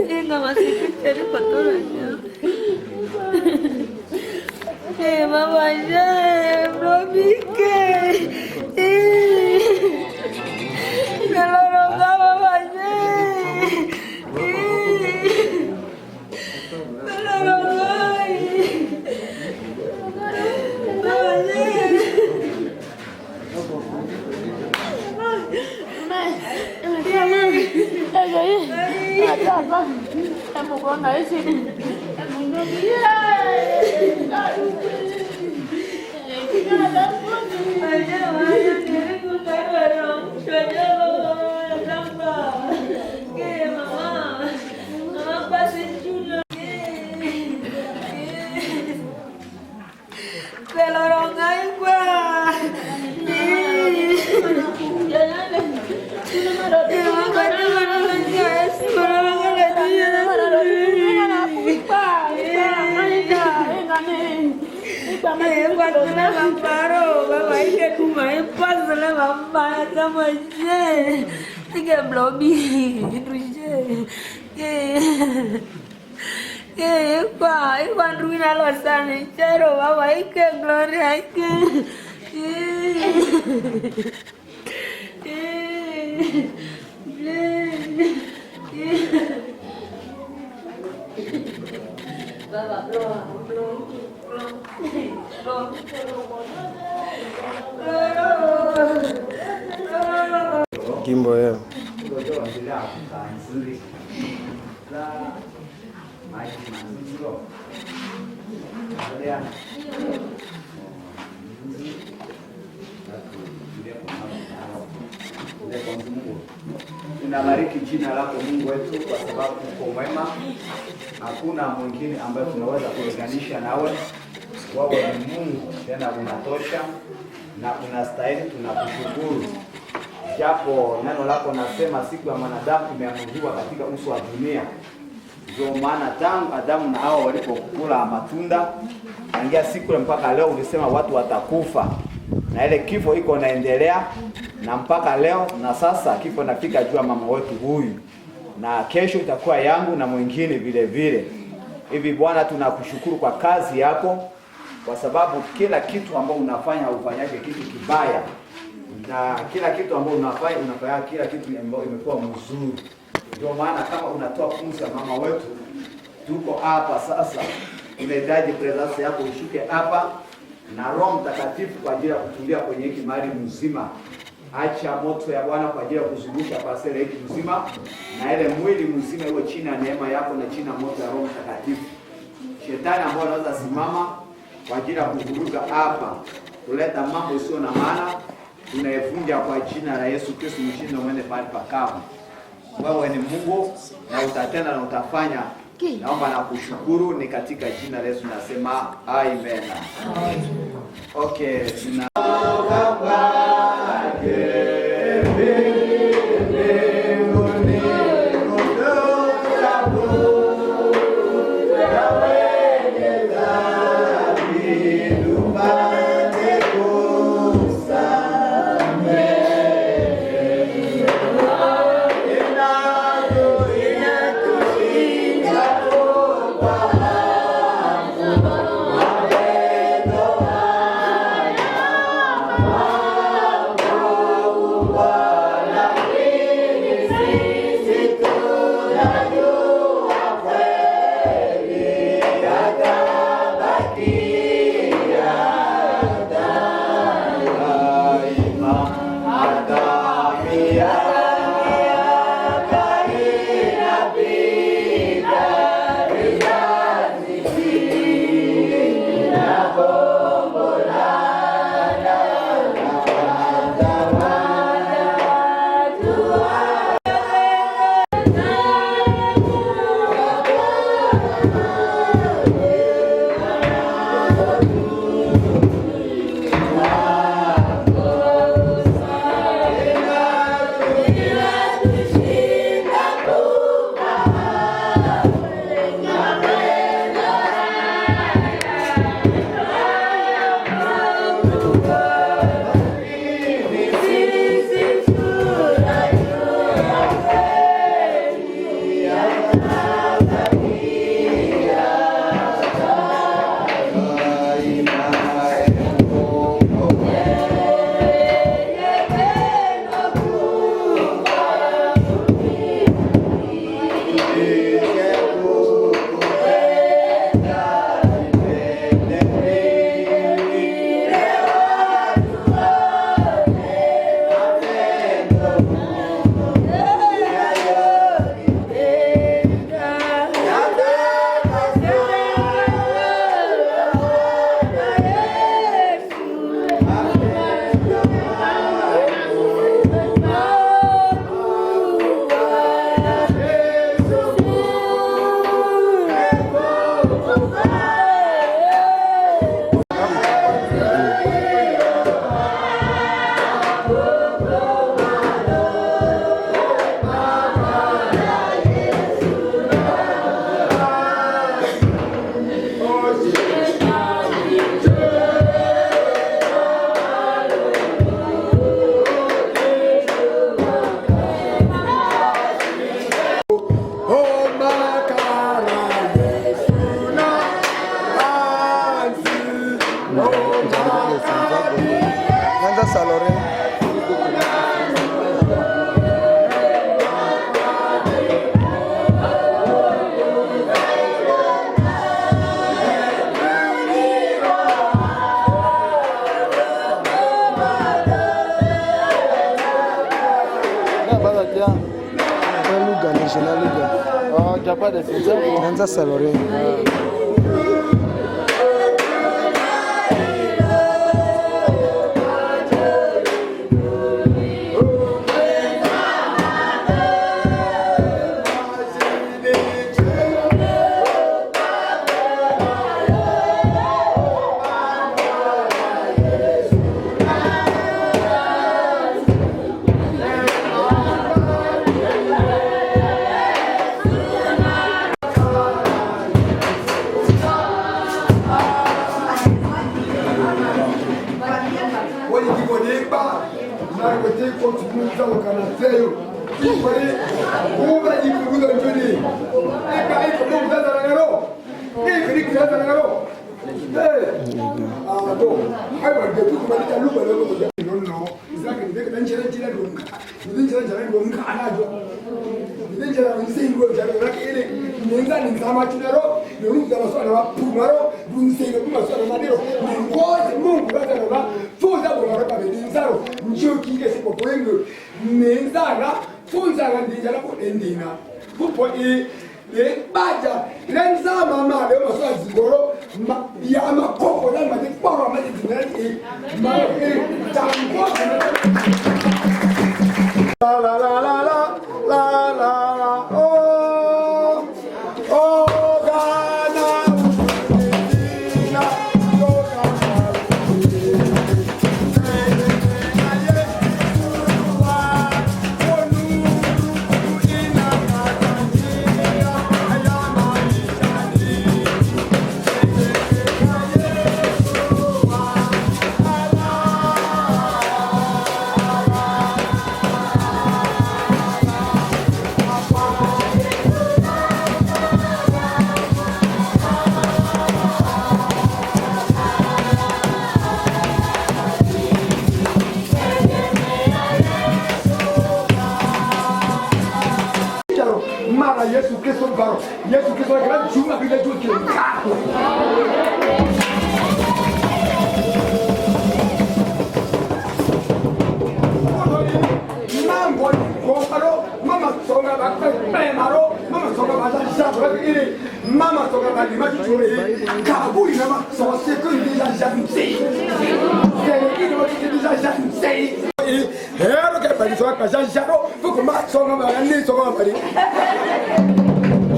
Enggak masih cari kotorannya. Mama aja, bro bikin. Kalau roga mama aja. Kalau roga. Ada apa? Em mau con đấy xin. Em muốn đưa đi. Iwan ruina losan cero bawa ike gloria ike Kimbo ya. Tunabariki jina lako Mungu wetu kwa sababu uko mwema. Hakuna mwingine ambaye tunaweza kulinganisha nawe. Wewe ni Mungu tena unatosha na unastahili, tunakushukuru. Japo neno lako nasema siku ya mwanadamu imeamuliwa katika uso wa dunia. Ndio maana tangu Adamu na Hawa walipokula matunda tangia siku ile mpaka leo ulisema watu watakufa. Na ile kifo iko naendelea na mpaka leo, na sasa kifo nafika juu ya mama wetu huyu. Na kesho itakuwa yangu na mwingine vile vile. Hivi Bwana tunakushukuru kwa kazi yako, kwa sababu kila kitu ambacho unafanya ufanyake kitu kibaya. Na kila kitu ambacho unafanya kila kitu ambacho imekuwa mzuri. Ndio maana kama unatoa pumzi ya mama wetu, tuko hapa sasa. Tunahitaji presence yako ishuke hapa na Roho Mtakatifu kwa ajili ya kutulia kwenye hiki mahali mzima. Acha moto ya Bwana kwa ajili ya kuzungusha pasele hiki mzima, na ile mwili mzima iwe chini ya neema yako na chini ya moto ya Roho Mtakatifu. Shetani ambaye anaweza simama kwa ajili ya kuvuruga hapa, kuleta mambo sio na maana, tunaivunja kwa jina la Yesu Kristo mshindo mwende pale pakavu. Wewe ni Mungu na utatenda na utafanya. Naomba na kushukuru ni katika jina la Yesu nasema amen. Okay, National League. Oh, tu n'as pas de filtre? Nanza Saloré.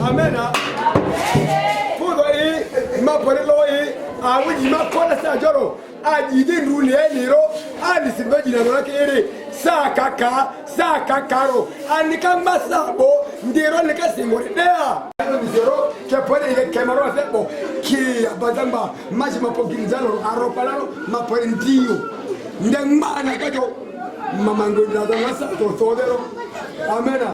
Amen. Ma pore lo awi ma kola sa joro ajide ndule niro ani sibaji na lake ere sa kakaro ani kama sabo ndiro le kasingore dea ndiro ke pore ile kemaro sebo ki abazamba maji mapoginzalo aropalalo ma pore ndio ndema na kajo mamango ndaza ngasa to sodero. Amen.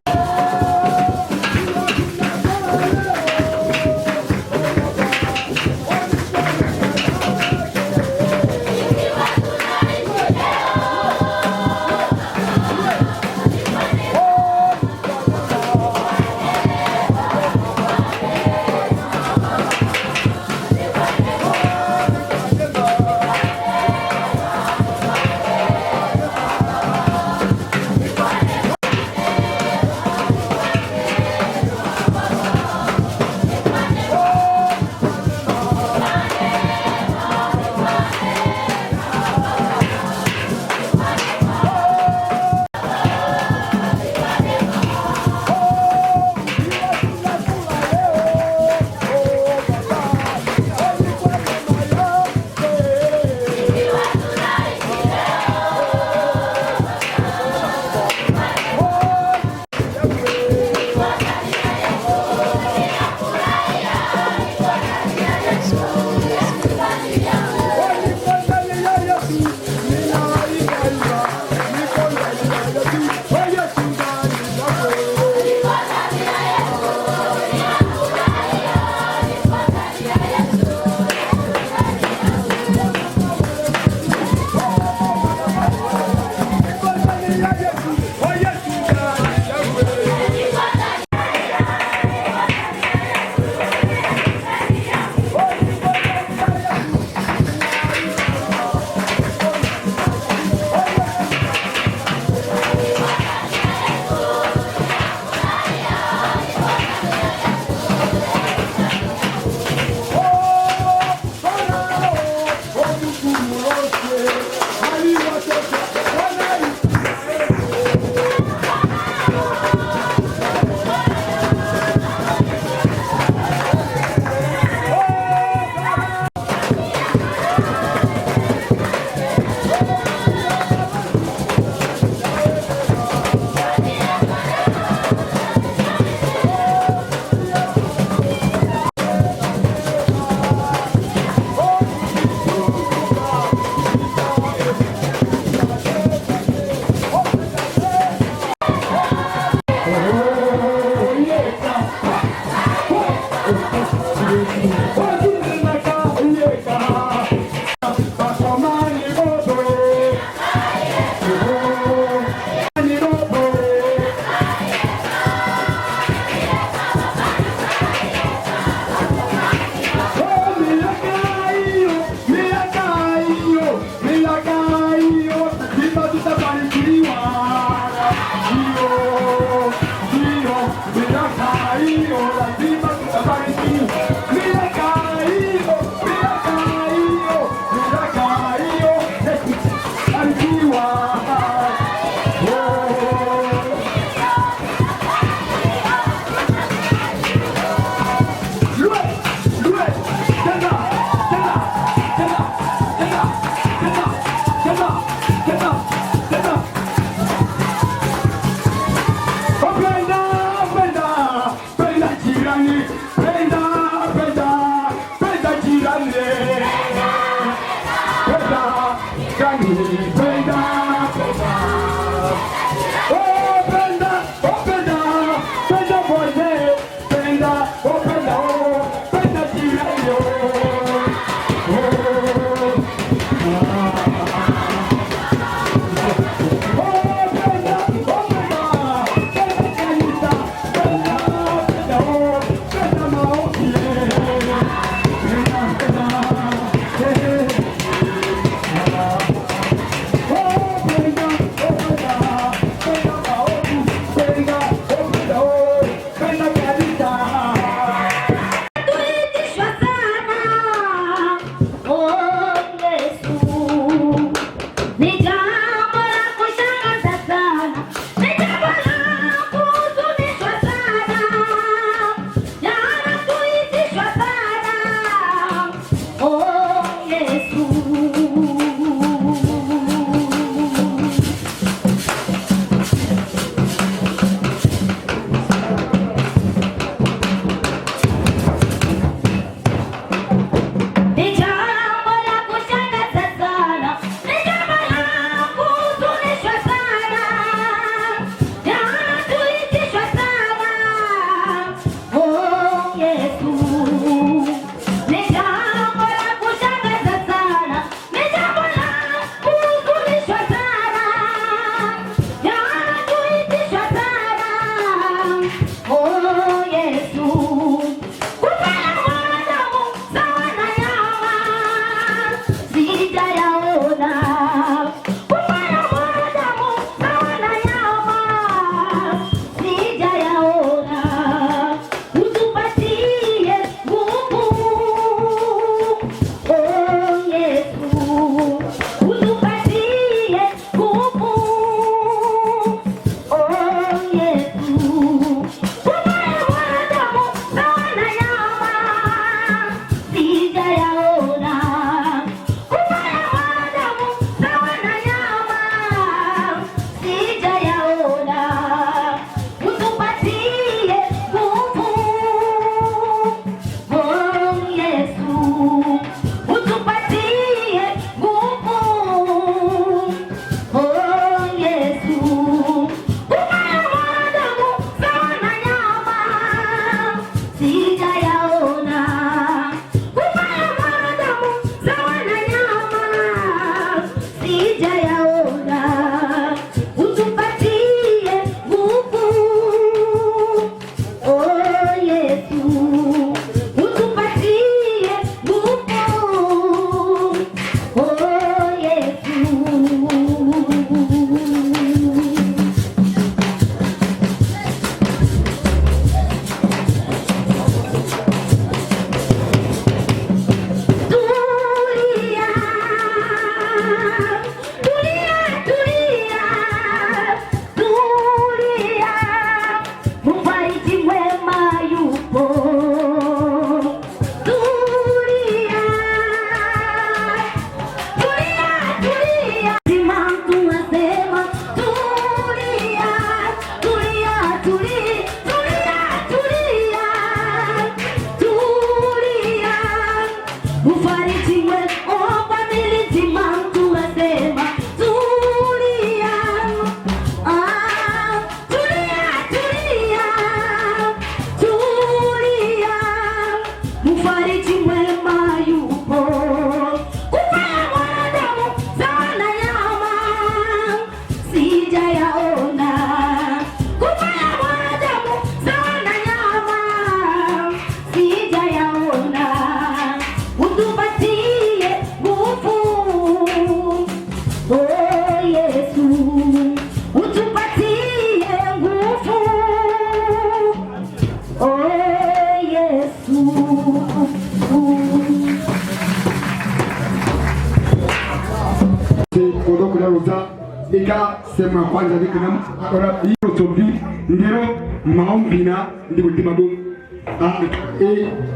ika sema kwanza dikana akora iyo tobi ndiro maombina ndiko dimabo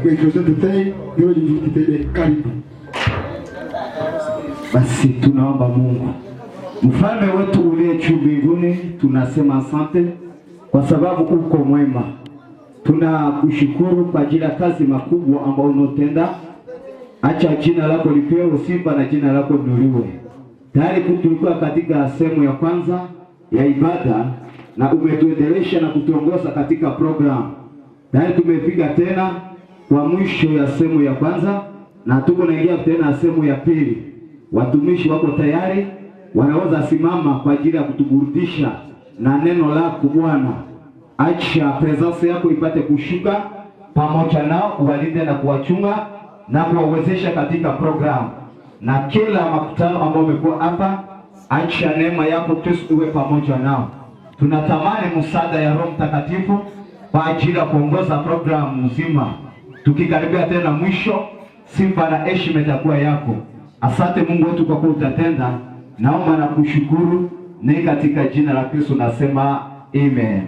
Jose Tutei ndio jikitede karibu. Basi tunaomba Mungu mfalme wetu uliye juu mbinguni, tunasema asante kwa sababu uko mwema. Tunakushukuru kwa ajili ya kazi makubwa ambayo unatenda. Acha jina lako lipewe sifa na jina lako liinuliwe. Tayari tulikuwa katika sehemu ya kwanza ya ibada na umetuendelesha na kutuongoza katika program. Tayari tumefika tena kwa mwisho ya sehemu ya kwanza na tuko naingia tena sehemu ya pili. Watumishi wako tayari, wanaweza simama kwa ajili ya kutuburudisha na neno lako Bwana. Acha presence yako ipate kushuka pamoja nao, uwalinde na kuwachunga na kuwawezesha katika program. Na kila makutano ambao umekuwa hapa, acha neema yako Kristo iwe pamoja nao. Tunatamani msaada ya Roho Mtakatifu kwa ajili ya kuongoza program nzima. Tukikaribia tena mwisho, sifa na heshima itakuwa yako. Asante Mungu wetu kwa kuwa utatenda naomba na kushukuru, ni katika jina la Kristo nasema amen.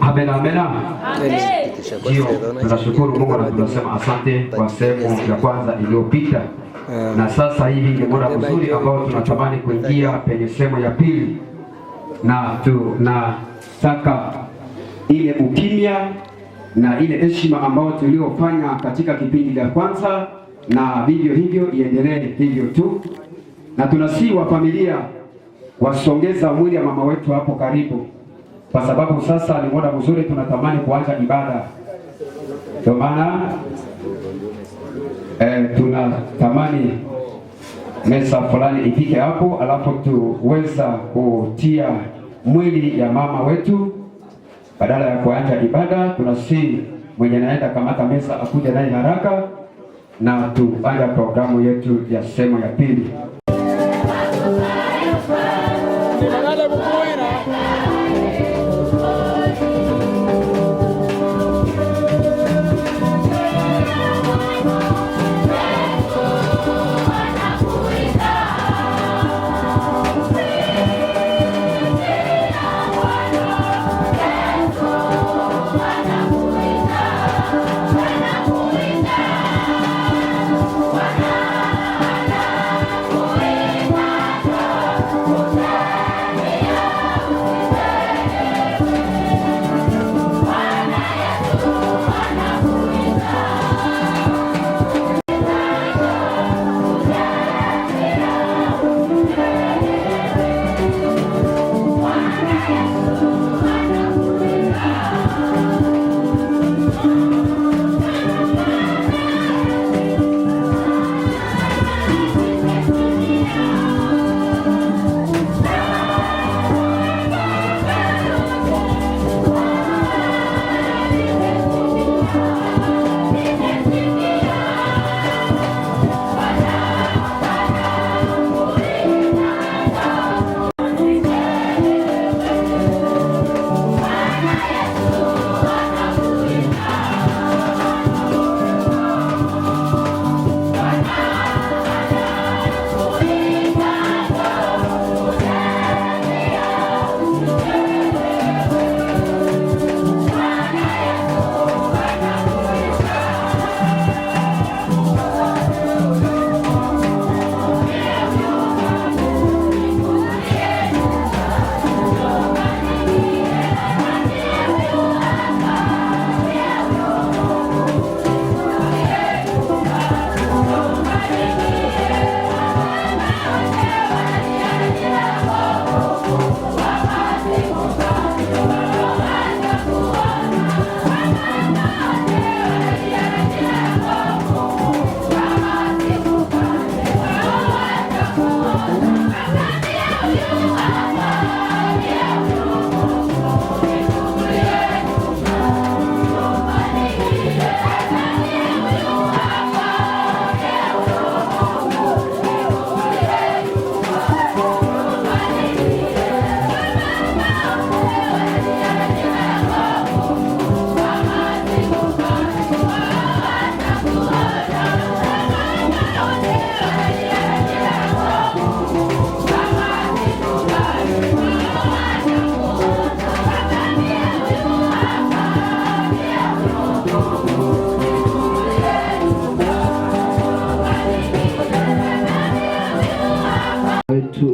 Amen, amen. Ndio, tunashukuru Mungu na tunasema asante kwa sehemu ya kwanza iliyopita. Na sasa hivi ni muda mzuri ambao tunatamani kuingia penye sehemu ya pili, na tunataka ile ukimya na ile heshima ambayo tuliofanya katika kipindi cha kwanza na video hivyo iendelee hivyo tu, na tunasihi wa familia wasongeza mwili ya mama wetu hapo karibu, kwa sababu sasa ni muda mzuri tunatamani kuanza ibada. Kwa maana tunatamani mesa fulani ifike hapo, alafu tuweza kutia mwili ya mama wetu. Badala ya kuanza ibada, tunasihi mwenye naenda kamata mesa akuja naye haraka, na tuanza programu yetu ya sehemu ya pili.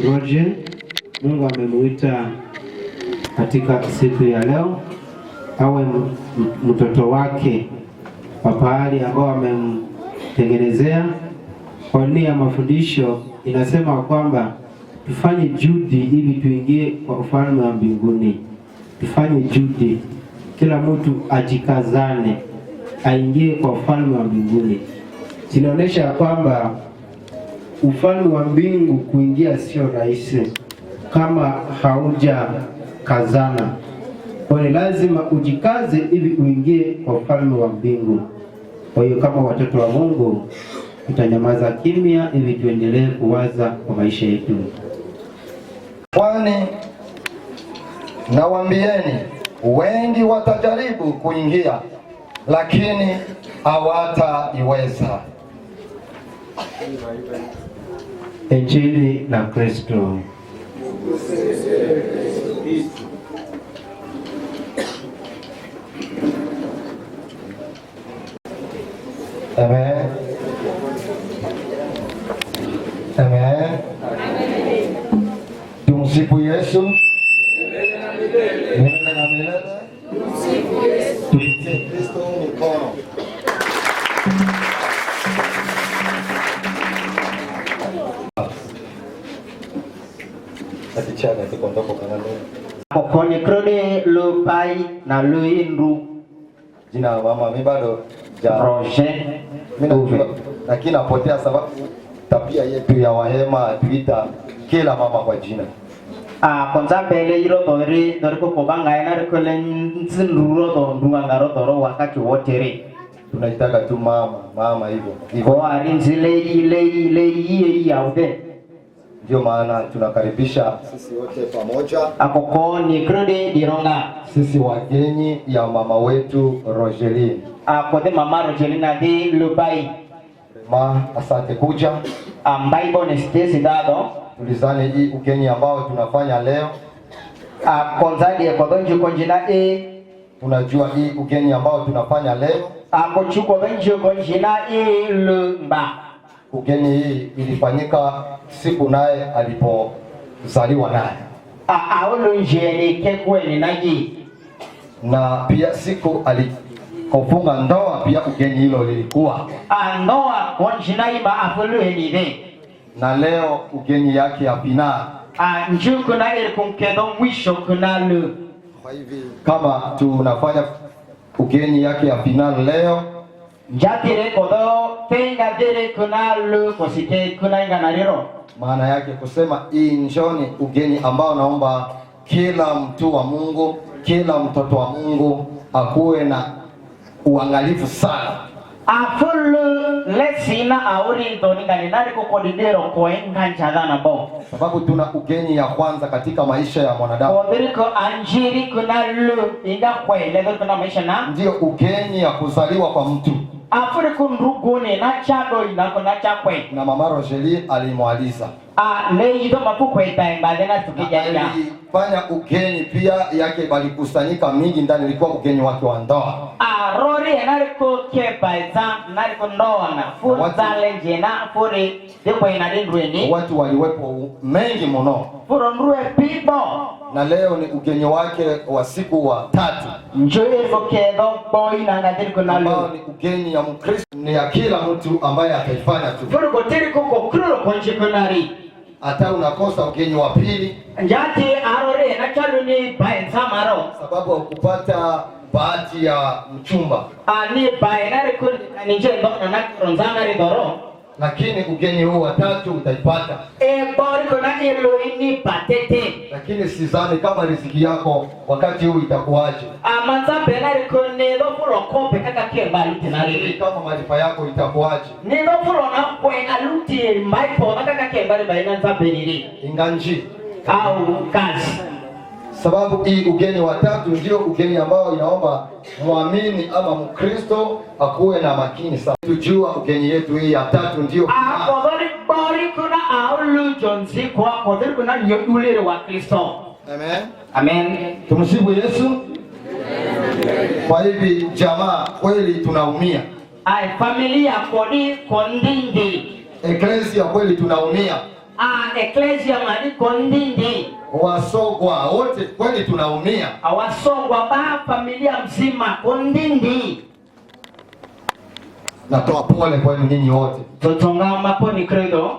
Roger, Mungu amemuita katika siku ya leo awe mtoto wake wa pahali ambao amemtengenezea. Kwa nia ya mafundisho inasema kwamba tufanye juhudi ili tuingie kwa ufalme wa mbinguni. Tufanye juhudi, kila mtu ajikazane aingie kwa ufalme wa mbinguni. Inaonyesha kwamba ufalme wa mbingu kuingia sio rahisi kama hauja kazana. Kwa hiyo lazima ujikaze ili uingie kwa ufalme wa mbingu. Kwa hiyo kama watoto wa Mungu tutanyamaza kimya ili tuendelee kuwaza kwa maisha yetu. Kwani nawaambieni, wengi watajaribu kuingia lakini hawataiweza. Injili la Kristo. Amen. Amen. Tumsifu Yesu. Milele na milele. Tumsifu Kristo mikono. Atichana tukondoko kanalo. Kokoni krone lupai na luindu. Jina la mama mimi bado Roger. mimi lakini napotea sababu tabia yetu ya Wahema tuita kila mama kwa jina. Kwanza mbele hilo tori ko kobanga ina rekole nzinduro to ndungangaro toro wakati wote re. Tunaitaka tu mama hivyo. Kwa arinzi lei yaude. Ndio maana tunakaribisha sisi wote pamoja. Akokoni krone dironga. Sisi wageni ya mama wetu Rogeline. Akote mama Rogeline di lupai. Asante kuja. Ambai boneste sidado. Tulizani hii ugeni ambao tunafanya leo. Kwanza die kodonji konjina tunajua hii ugeni ambao tunafanya leo. Akochuko benji konjina lumba. Ugeni hii ilifanyika siku naye alipozaliwa naye. Aulunjeni kekweni naji. Na pia siku alikofunga ndoa pia ugeni hilo lilikuwa. Ndoa konjina iba afulueni de. Na leo ugeni yake ya final. Njuku na kumkedo mwisho kunalu. Kwa hivi kama tunafanya ugeni yake ya final leo, Jatire kodo tenga dire kunalu kosike kunainga nariro. Maana yake kusema hii njoni ugeni ambao naomba kila mtu wa Mungu, kila mtoto wa Mungu akuwe na uangalifu sana. Afulu lesina auri ndoningani nari kukodidero koenga njadana bo. Sababu tuna ugeni ya kwanza katika maisha ya mwanadamu. Kodiriko anjiri kunalu inga kwele kuna maisha na. Ndio ugeni ya kuzaliwa kwa mtu. Afuri kundugune na chado inako na chakwe. Na mama Rogeline alimwaliza. Leido mapukwe itaimba na tukijanja. Fanya ugeni pia yake balikusanyika mingi ndani ilikuwa ugeni wake wa ndoa. Rori enariko kepaza nariko ndoa na furza lenjena furi depo inadindweni. Watu waliwepo mengi mno. Furo nruwe pibo. Na leo ni ugeni wake wa siku wa 3. Njoe fokedo boy na ngadiriko nalo. Ambao ni ugeni ya Mkristo, ni ya kila mtu ambaye ataifanya tu. Furo kotiriko kokrulo konjikonari. Hata unakosa ugeni wa pili. Njati arore na chalu ni baenza maro. Sababu ukupata bahati ya mchumba. Ni baenari kunije ndo na ronzana ridoro. Lakini ugeni huu wa 3 utaipata. Bori kuna ilo ini patete. Lakini sidhani kama riziki yako wakati huu itakuaje. Manza benari kune do fulo kope kaka kemba luti nari. Kama malipa yako itakuaje. Ni do fulo na kwenga luti maipo na kaka kemba baina za beniri. Inganji Au kazi. Sababu hii ugeni wa 3 ndio ugeni ambao inaomba muamini ama Mkristo akuwe na makini sana. Tujua ugeni yetu hii ya 3 ndio. Bori kuna aulu jonzi kwa kodiri kuna yule wa Kristo. Amen. Amen. Tumsifu Yesu. Kwa hivi jamaa kweli tunaumia. Familia kodi kondindi. Eklesia kweli tunaumia. Eklesia mali kondindi. Wasogwa wote kweli tunaumia. Wasogwa ba familia mzima kondindi. Natoa pole kwa ninyi wote. Totonga maponi credo.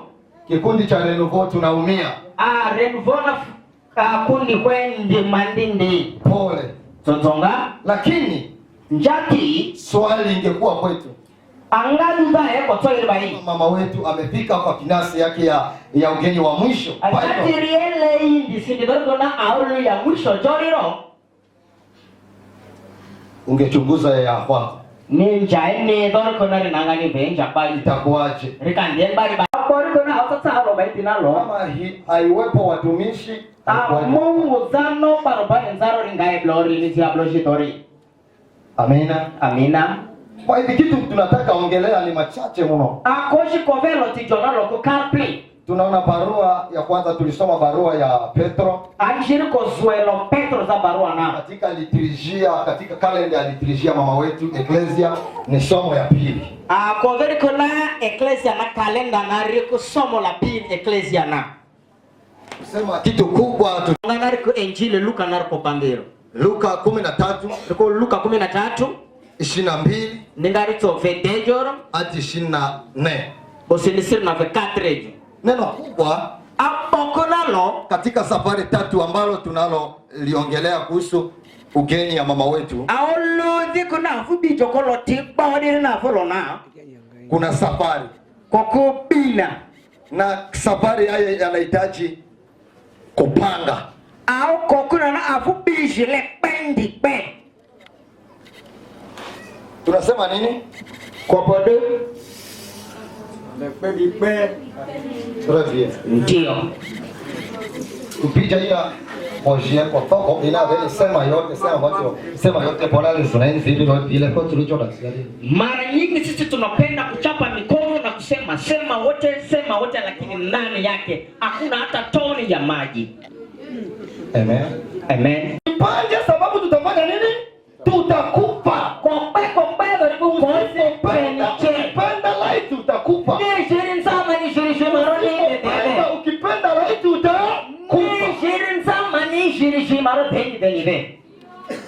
Kikundi cha Renouveau tunaumia. Renouveau na kundi kwendi mandindi. Pole. Totonga. Lakini njati swali ingekuwa kwetu. Angaluza eko toile bai. Mama wetu amefika kwa kinasi yake ya ugeni wa mwisho. Atiriele hindi sindidogo na aulu ya mwisho joriro. Ungechunguza ya kwanza. Ni njaini dorko na rinangani benja bali itakuaje. Rikandien bali bali. Dorko na otata halo baiti nalo. Kama haiwepo watumishi. Mungu zano barobani nzaro ringae blori ni tia bloshi tori. Amina. Amina. Kwa hivi kitu tunataka ongelea ni machache mno. Akoshi kovelo tijonalo kukalpi. Tunaona barua ya kwanza, tulisoma barua ya Petro. Anjiri kozuelo Petro za barua na. Katika liturgia, katika kalenda ya liturgia mama wetu Ecclesia ni somo ya pili. Koveri kuna Ecclesia na kalenda na riku somo la pili Ecclesia na. Sema kitu kubwa Tunanariku Injili Luka nariko bangiro. Luka 13. Riko Luka 13. 22. Ningarito vedejoro. Hadi 24. Osinisiri na vekatrejo. Neno kubwa apokonalo katika safari tatu ambalo tunalo liongelea kuhusu ugeni ya mama wetu. Auludi kuna fubi jokolo tibodi na folona. Kuna safari kokubina na safari haya yanahitaji kupanga. Au kokuna na afubi jile pendi pe. Tunasema nini? Kopode ndio kupitia ila ojie kwa foko ila vile sema yote polale sunaini hivi ndio ile kwa tulichoda. Mara nyingi sisi tunapenda kuchapa mikono na kusema sema wote, lakini ndani yake hakuna hata toni ya maji. Amen. Amen. Pande sababu tutafanya nini? Tutakufa. Kombe Ukipenda light utakufa. Ukipenda light utakufa.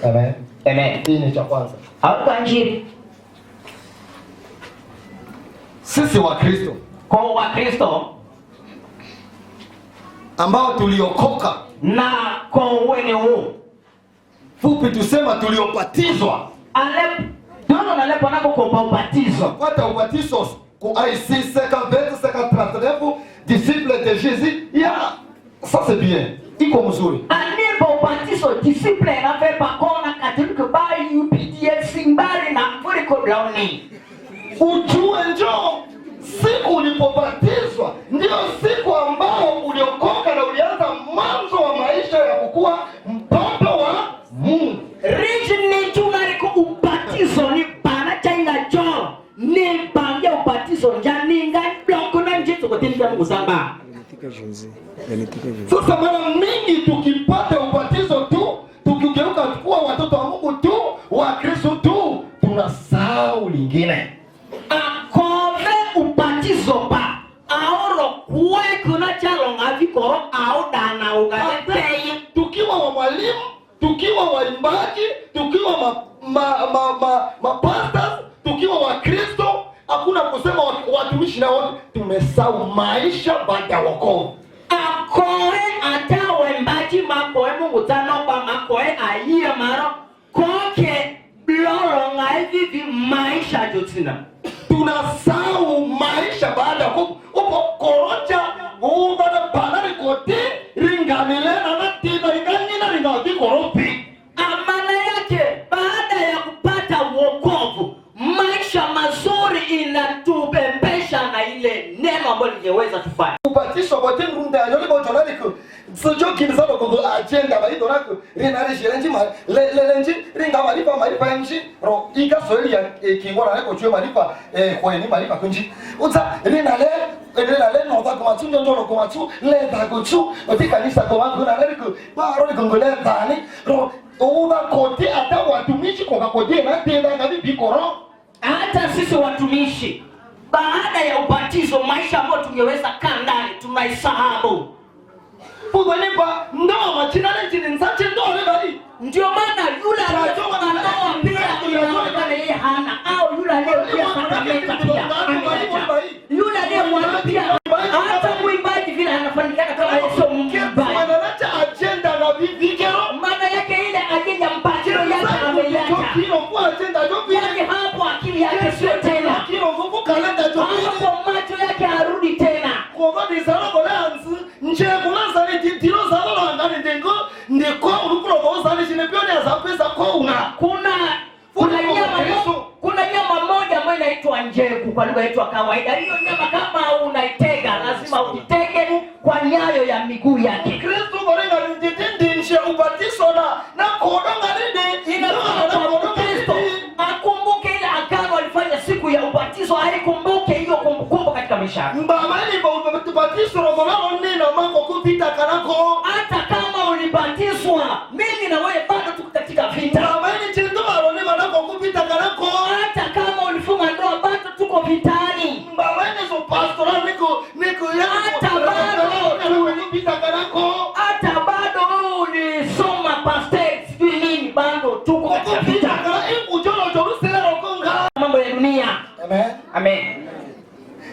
Amen. Amen. Hii ni cha kwanza. Kanjiri. Sisi wa Kristo. Kwa wa Kristo ambao tuliokoka na kwa wene huu. Fupi tusema tuliobatizwa. Dono na lepo nako kwa ubatizo. Kwata ubatizo ku IC 50 disciple de Jésus. Ya ça c'est bien. Iko mzuri. Anipo ubatizo disciple na pepa kona katolika by UPDF simbali na Furiko Brownie. Ujue njoo siku ulipobatizwa ndio siku ambao uliokoka na ulianza mwanzo wa maisha ya kukua mtoto wa Mungu. Region tunariko ubatizo ni bana chainga jo ni bangia ubatizo njaninga bloko na njito kwa tinga kusamba. Sasa mara mingi tukipata ubatizo tu, tukigeuka kuwa watoto wa Mungu tu, wa Kristo tu, tunasahau lingine. Akove ubatizo pa aoro kuwe kuna chalo ngavikoro au dana ugatei. Tukiwa wa mwalimu, tukiwa waimbaji, tukiwa mapastors, tukiwa wa Kristo, hakuna kusema watumishi na wote, tumesahau maisha baada ya wokovu. Akoe atawe mbaji makoe Mungu tano kwa makoe aiye maro koke bloro ngai vivi maisha jotina. Tunasahau maisha baada ya upo korocha uvana panari kote ringamilena na tina inganyina ringati koropi. Amana yake baada ya kupata wokovu maisha mazuri inatubembesha na ile neno ambalo lingeweza tufanya. Ubatizo bote ngunda yole bojonali ku sojo kinzalo ko agenda ba idona ku rinari shirenji ma lenji ringa maripa nji ro iga soeli ya kingora ne ko chwe maripa ko ni maripa kunji uza rinale no da ko matu ndo ko matu le da ko chu oti kanisa ko wangu na le ku ba ro ko ngole dani ro uba kote ata watumishi kwa kote na tenda ngapi bikoro. Hata sisi watumishi baada ya ubatizo maisha ambayo tungeweza kaa ndani tunaisahau. Pugonipa ndoa machinale chini nsache ndoa le bali. Ndio maana yule anatoka ndoa pia inaonekana yeye hana au yule aliyepia sakramenta pia. Yule aliyemwambia hata muimbaji vile anafanyika kama Yesu muimbaji. Wanaacha agenda na vikero. Maana yake ile agenda mpatiro yake ameiacha. Kilo kwa agenda jopi. Yaani hapo akili yake sio tena. Kilo vuvu kalenda jopi. Hapo macho yake harudi tena. Kwa ni sala kolanzi nje kulanza ni titilo sala ngani ndengo ndiko ulikuwa bauza ni jinepioni za pesa kwa kuna nyama moja ambayo inaitwa njeku kwa lugha yetu ya kawaida. Hiyo nyama kama unaitega lazima uitege kwa nyayo ya miguu yake. Kristo borenga ndindindishe ubatizo na kodonga nini inakuwa Kristo akumbuke ile agano Baba ni kwa tubatisho roho nina mambo kupita kanako. Hata kama ulibatizwa, mimi na wewe bado tuko katika vita. Baba ni chindo aroni manako kupita kanako. Hata kama ulifunga ndoa bado tuko vitani. Baba ni so pastora niko hata bado kupita kanako. Hata bado ulisoma pastor sijui nini bado tuko katika vita. Mambo ya dunia. Amen. Amen.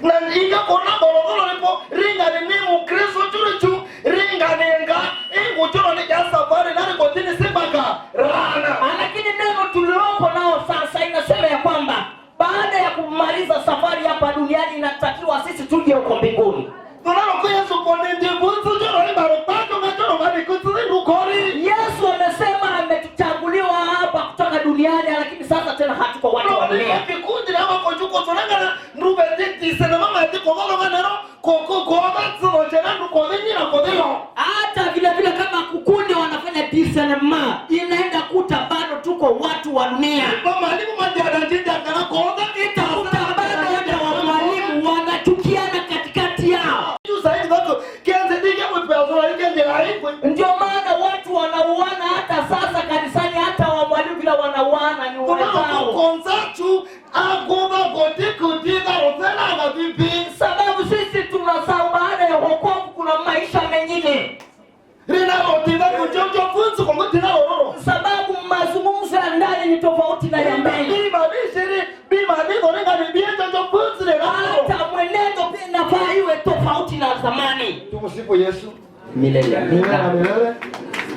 Na inga kona bologolo lipo ringa ni Mkristo churuchu ringa nenga ingu chulo ni ya safari nani kotini sibaka rana. Lakini neno tulioko nao sasa inasema ya kwamba baada ya kumaliza safari hapa duniani inatakiwa sisi tuje huko mbinguni. Tunalo kwa Yesu ponende bunzu chulo ni barotato na chulo ngani kutini rukori. Yesu amesema ametuchaguliwa hapa kutoka duniani, lakini sasa tena hatuko watu wa dunia. Kikundi na wako chuko tunangana nube titi sena mama ati kwa mama maneno koko kwa zero tena nuko nini na kodelo. Hata vile kama kukundi wanafanya discernment inaenda kuta bado tuko watu wa dunia. Mama mwalimu mmoja anajinda kana koga itakuta bado hata wa mwalimu wanachukiana katikati yao. Zaidi watu kianze dige mpezo ikende haipo. Ndio maana watu wanauana hata sasa kanisani, hata wa mwalimu bila wanauana ni wao. Konzatu agoma kotiko diga rotela na bibi. Sababu sisi tunasahau baada ya wokovu kuna maisha mengine. Rina rotiza kujojo funzo kwa mtina roro. Sababu mazungumzo ya ndani ni tofauti na ya mbele. Bima niko ninga nibie jojo funzo le roro. Hata mwenendo pia inafaa iwe tofauti na zamani. Tumsifu Yesu. Milele. Milele.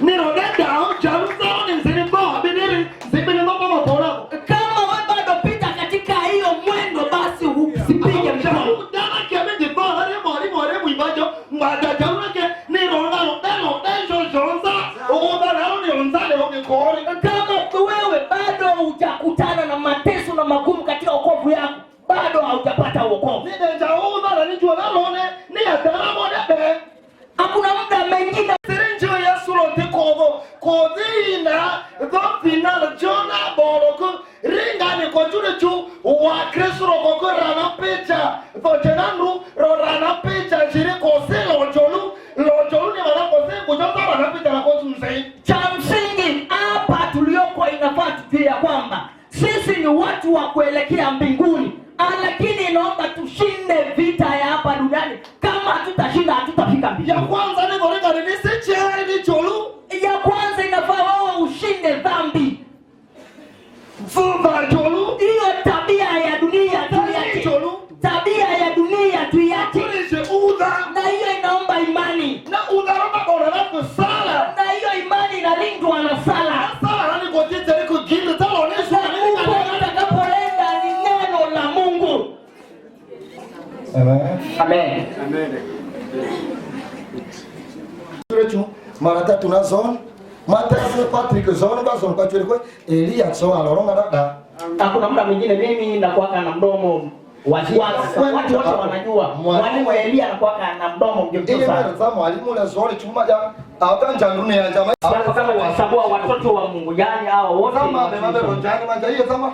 Niroge down Jerusalem ni msinipo biniri zibini ngoma mapora. Kama wewe bado pita katika hiyo mwendo basi usipige mkono. Dana kiame jipo hare mori mwibajo ngada jaunake nironga no jonza. Ugoda nao ni onzale hoge kori. Kama wewe bado hujakutana na mateso na magumu katika wokovu yako, bado haujapata wokovu. Nide jauza na nijua nalone ni atara modebe. Hakuna muda mwingine Sirinjo Yesu lote kodina the final Jona boroko ringa ni kojure chu wa Kristo roko rana picha vojenanu rana picha jiri kose lojolu ni wana kose kujoza rana picha na kosu msei. Cha msingi hapa tulioko inafaa tujue ya kwamba sisi ni watu wa kuelekea mbinguni, lakini inaomba tushinde vita ya hapa duniani. Kama hatutashinda hatutafika mbinguni. Ya kwanza ni goreka ni siche ni cholu. Ya kwanza inafaa wewe ushinde dhambi. Funga cholu. Hiyo tabia ya dunia tuiache. Tabia ya dunia tuiache. Na hiyo inaomba imani. Na udaroma bora na sala. Na hiyo imani inalindwa na sala. Sala ni kotete ni kugini talo ni Amen. Amen. Turechu marata tuna zone. Matasa Patrick zone ba zone kwa chwele kwa Elia so aloronga dada. Hakuna muda mwingine mimi nakuwa na mdomo wazi. Watu wote wanajua. Mwalimu Elia anakuwa na mdomo mjomjo sana. Ile mara mwalimu la zone chuma ja atanja ndune ya jamaa. Sasa kama wasabua watoto wa Mungu yani hao wote. Kama mama ronjani manja hiyo kama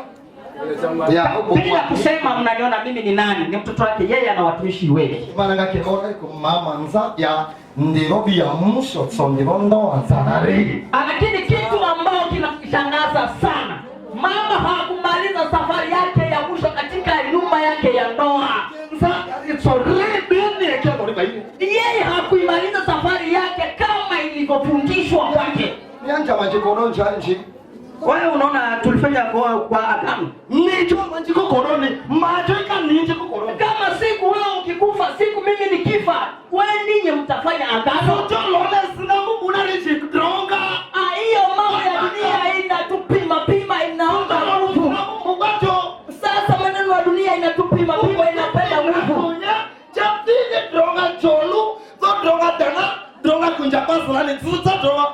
bila kusema mnaniona mimi ni nani, ni mtoto wake, yeye ana watumishi wengi. Maana ngake kona kwa mama nza ya ndirobi ya muso sondirondo azanari. Lakini kitu ambao kinamshangaza sana, mama hakumaliza safari yake ya mwisho katika nyumba yake ya ndoa. Yeye hakuimaliza safari yake kama ilivyofundishwa kwake. Nianja majikono njanji. Wewe unaona tulifanya kwa agano. Nicho manjiko koroni, majoika ninje koroni. Kama siku wewe ukikufa, siku mimi nikifa, wewe ninyi mtafanya agano. Soto lole sina Mungu na richi dronga. Hiyo mambo ya dunia inatupima inaomba nguvu. Sasa maneno ya dunia inatupima inapenda nguvu. Chaptine dronga cholu, so dronga tena, dronga kunja pasani, tuta dronga.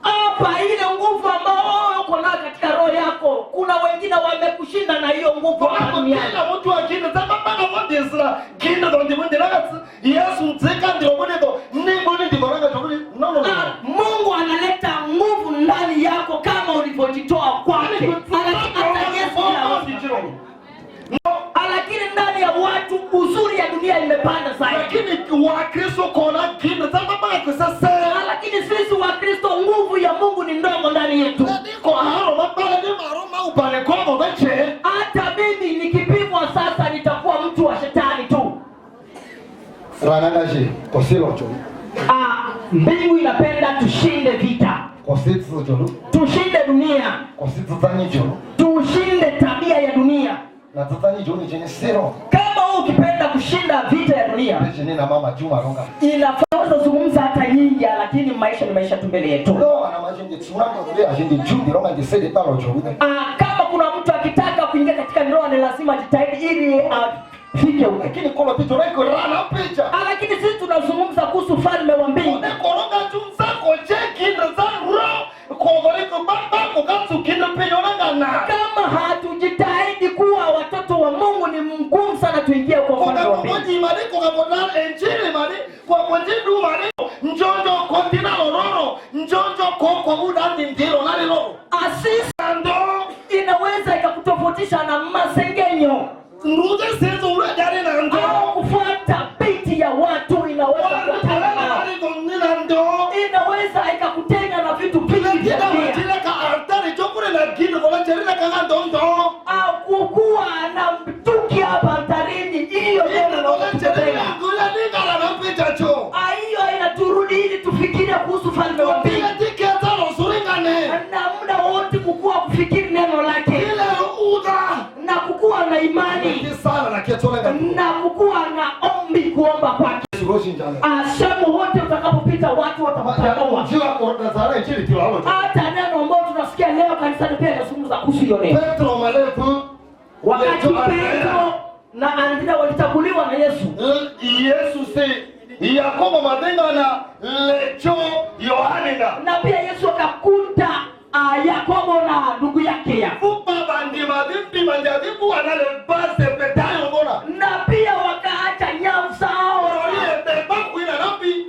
Hapa ile nguvu ambao uko nayo katika roho yako, kuna wengine wamekushinda na hiyo nguvu hapa duniani. Kila mtu akina sasa mpaka wote Israel, kinda ndio mwende na Yesu mteka ndio mwendo, ni mwende ndio mwendo turudi. No. Mungu analeta nguvu ndani yako kama ulivyojitoa kwake. Hata Yesu lakini ndani ya watu uzuri ya dunia imepanda sana. lakini Wakristo kona kina zama bako sasa. Lakini sisi Wakristo nguvu ya Mungu ni ndogo ndani yetu. Kwa haro mabala ni maroma upale kwa mbache. Hata mimi nikipimwa sasa nitakuwa mtu wa shetani tu. Ranagaje koselo cho. Mbingu inapenda tushinde vita. Kosetsu cho. Tushinde dunia. Kosetsu tani cho. Tushinde tabia ya dunia. Na tani cho ni chenye sero. Kama ukipenda kushinda vita ya dunia, Chenye na mama Juma Ronga. Inafaa zungumza hata nyingi, lakini maisha ni maisha tu mbele yetu. No, ana majindi tsunami ndio ajindi Juma Ronga ngisede palo cho. Kama kuna mtu akitaka kuingia katika ndoa ni lazima jitahidi ili fike huko. Lakini kola pito reko rana picha. Lakini sisi tunazungumza kuhusu falme wa mbingu. Koronga tunza koje kinda za ro. Kovoreko baba kokatsu kinda penyonanga na. Kama hatujitahidi kuwa watoto wa Mungu ni mgumu sana tuingie kwa falme wa mbingu. Kwa mali kwa modal enjili mali kwa mwenjidu mali njonjo kontina lororo njonjo kwa muda ndilo nali loro. Asisi ndo inaweza ikakutofautisha na masengenyo. Nduze sezo ule jari na ndo. Kufuata biti ya watu inaweza kutenga. Inaweza ikakutenga na vitu vingi vya dunia. Au kukuwa na mtuki hapa altarini, hiyo hiyo inaturudi ili tufikirie kuhusu falme wa mbingu. Na muda wote kukuwa kufikiri neno lake. Na kukuwa na imani. Na kukuwa na ombi kuomba kwake. Shamu wote utakapopita watu watapatanoa. Hata neno ambalo tunasikia leo kanisani pia inazungumza kuhusu hiyo neno. Wakati Petro na Andrea walichaguliwa na Yesu. Yesu Yakobo madenga na lecho Yohana. Na pia Yesu akakuta Yakobo na ndugu yake Yakobo. Na pia wakaacha nyavu zao.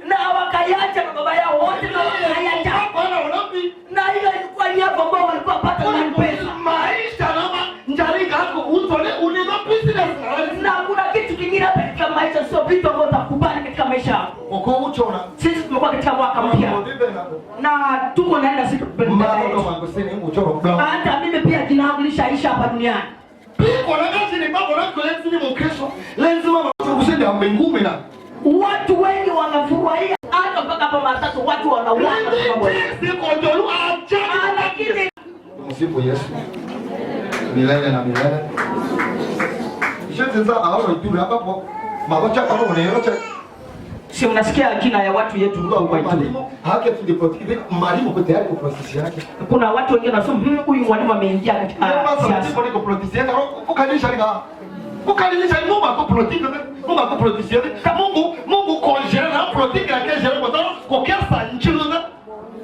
Na wakaacha na baba yao wote na wakaacha. Na hiyo ilikuwa nyavu ambao walikuwa pata na pesa. Na kuna kitu kingine katika maisha, sio vitu ambavyo utakubali katika maisha. Sisi tumekuwa katika mwaka mpya. Na tuko naenda siku mbele. Hata mimi pia jina langu lishaisha hapa duniani. Watu wengi wanafurahia hata mpaka hapa matatu watu wanauana sababu. Lakini msifu Yesu milele na milele. Shetani aona itule hapo. Mabacha kama unaelewa. Si unasikia jina ya watu yetu kwa itule. Haki tulipotibi mwalimu kwa tayari kwa process yake. Kuna watu wengine wanasema huyu mwalimu ameingia katika siasa. Kwa process yake ukanisha linga. Ukanisha Mungu akuprotika. Mungu akuprotika. Mungu konjera protika kesho kwa kiasi nchini.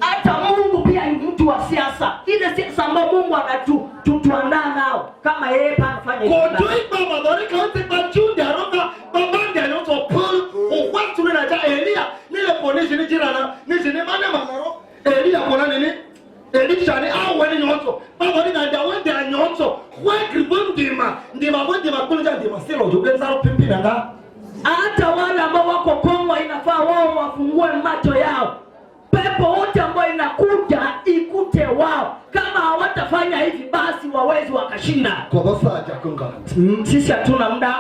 Hata Mungu pia ni mtu wa siasa. Ile siasa ambayo Mungu anatuandaa nao kama yeye anafanya hivi. Kwa tuipa madaraka yote kwa chunda roka babanga yote pole ukwatu na ja Elia nile polisi ni jirana ni maana manaro Elia kona nini Elisha ni au wani nyonso baba ni ndio wende anyonso kwa kribundima ndima wende makunja ndima silo jogenza pipi nanga. Hata wale ambao wako Kongo inafaa wao wafungue macho yao. Pepo wote ambao inakuja ikute wao. Kama hawatafanya hivi basi wawezi wakashinda. Kwa basa hajakunga. Sisi hatuna muda.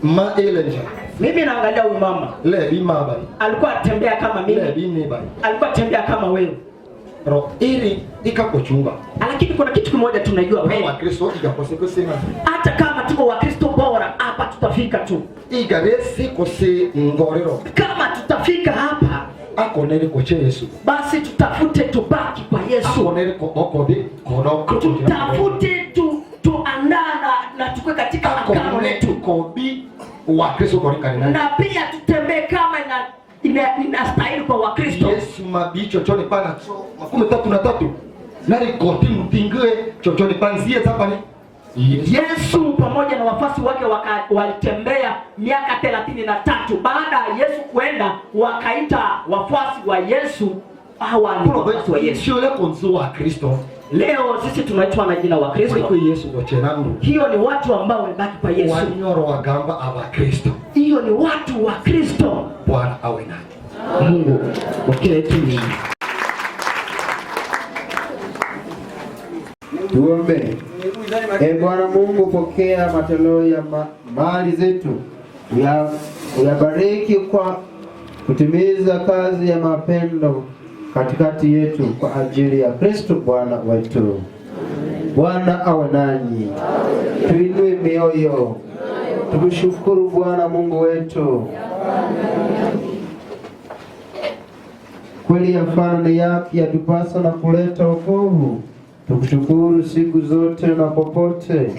Ma elenja. Mimi naangalia huyu mama. Lebi mabai. Alikuwa atembea kama mimi. Lebi nibai. Alikuwa atembea kama wewe. Ro iri ikakochunga. Lakini kuna kitu kimoja tunajua wewe. Wa Kristo ikakose kusema. Hata kama tuko wa Kristo bora hapa tutafika tu. Igaresi kose ngorero. Kama tutafika hapa akonere koche Yesu. Basi tutafute tubaki kwa Yesu. Akonere kokode kodoko. Tutafute tuandana na tukue katika agano letu. Kobi wa Kristo kwa kanisa. Na pia tutembee kama inastahili kwa Wakristo. Yesu mabicho choni pana 13 nari koti mtingue chochoni panzie tapani. Yesu pamoja na wafasi wake walitembea miaka 33. Baada ya Yesu kuenda wakaita wafasi wa Yesu hawa ni wafasi wa Yesu. Shule konzo wa Kristo. Leo sisi tunaitwa na jina wa Kristo. Kwa Yesu wachenangu. Hiyo ni watu ambao wamebaki kwa Yesu. Wanyoro wagamba aba Kristo. Hiyo hiyo ni watu wa Kristo. Bwana awe nani. Mungu wa kila yetu ni tuombe. Bwana Mungu, pokea matoleo ya mali zetu, uyabariki kwa kutimiza kazi ya mapendo katikati yetu kwa ajili ya Kristo Bwana wetu. Bwana awe nanyi. Tuinue mioyo, tukushukuru Bwana Mungu wetu. Kweli yafana yake yatupasa na kuleta wokovu. Tukushukuru siku zote na popote,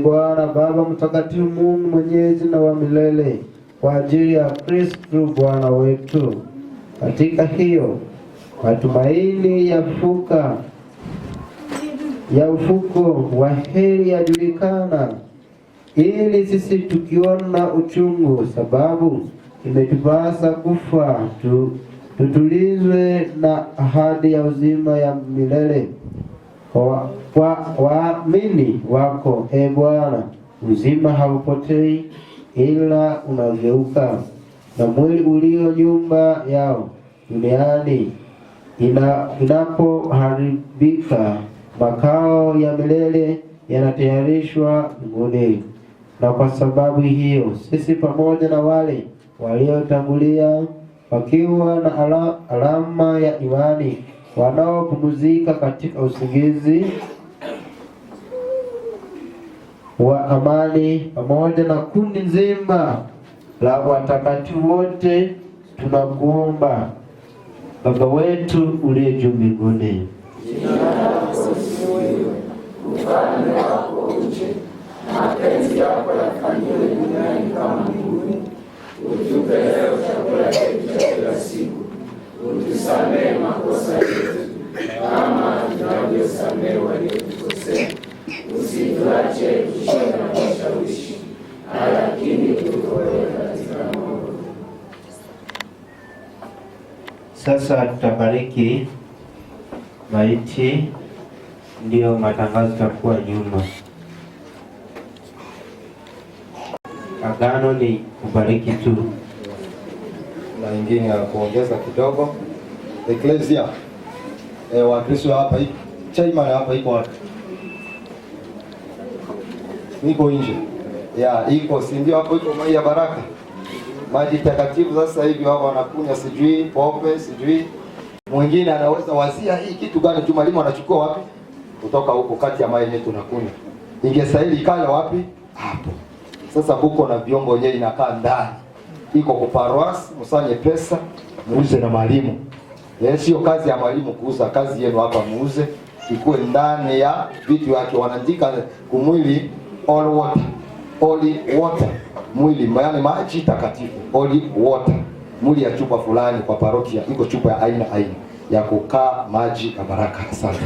Bwana Baba mtakatifu, Mungu mwenyezi na wa milele, kwa ajili ya Kristo Bwana wetu. Katika hiyo matumaini ya ufuko wa heri yajulikana, ili sisi tukiona uchungu sababu imetupasa kufa, tutulizwe na ahadi ya uzima ya milele. Waamini wako Bwana, uzima haupotei ila unageuka, na mwili ulio nyumba yao duniani inapoharibika, makao ya milele yanatayarishwa mbinguni. Na kwa sababu hiyo sisi pamoja na wale waliotangulia wakiwa na alama ya imani wanaopumzika katika usingizi wa amani, pamoja na kundi nzima la watakatifu wote, tunakuomba Baba wetu uliye juu mbinguni, ufalme wako uje, mapenzi yako yafanywe duniani kama mbinguni. Utupe leo chakula chetu cha kila siku, utusamehe makosa yetu kama tunavyosamehe waliotukosea, usituache tushindwe na kushawishi, lakini utuokoe katika maovu. Sasa tutabariki maiti, ndio matangazo takuwa nyuma. Agano ni kubariki tu, na ingine ya kuongeza kidogo. Ecclesia Wakristo hapa hii chairman hapa iko wapi? Niko nje. Iko si ndio hapo, iko maji ya baraka, maji takatifu. Sasa hivi wao wanakunywa sijui pombe, sijui mwingine anaweza wazia hii kitu gani tu, mwalimu anachukua wapi? Kutoka huko kati ya maji yetu tunakunywa. Ingestahili ikala wapi? Hapo. Sasa kuko na vyombo yenyewe inakaa ndani, iko kwa paroas, msanye pesa muuze na mwalimu. Sio kazi ya mwalimu kuuza, kazi yenu hapa muuze, ikuwe ndani ya vitu yake. Wanaandika kumwili all water, mwili yaani maji takatifu, all water, mwili ya chupa fulani kwa parokia, iko chupa ya aina ya kukaa maji ya baraka. Asante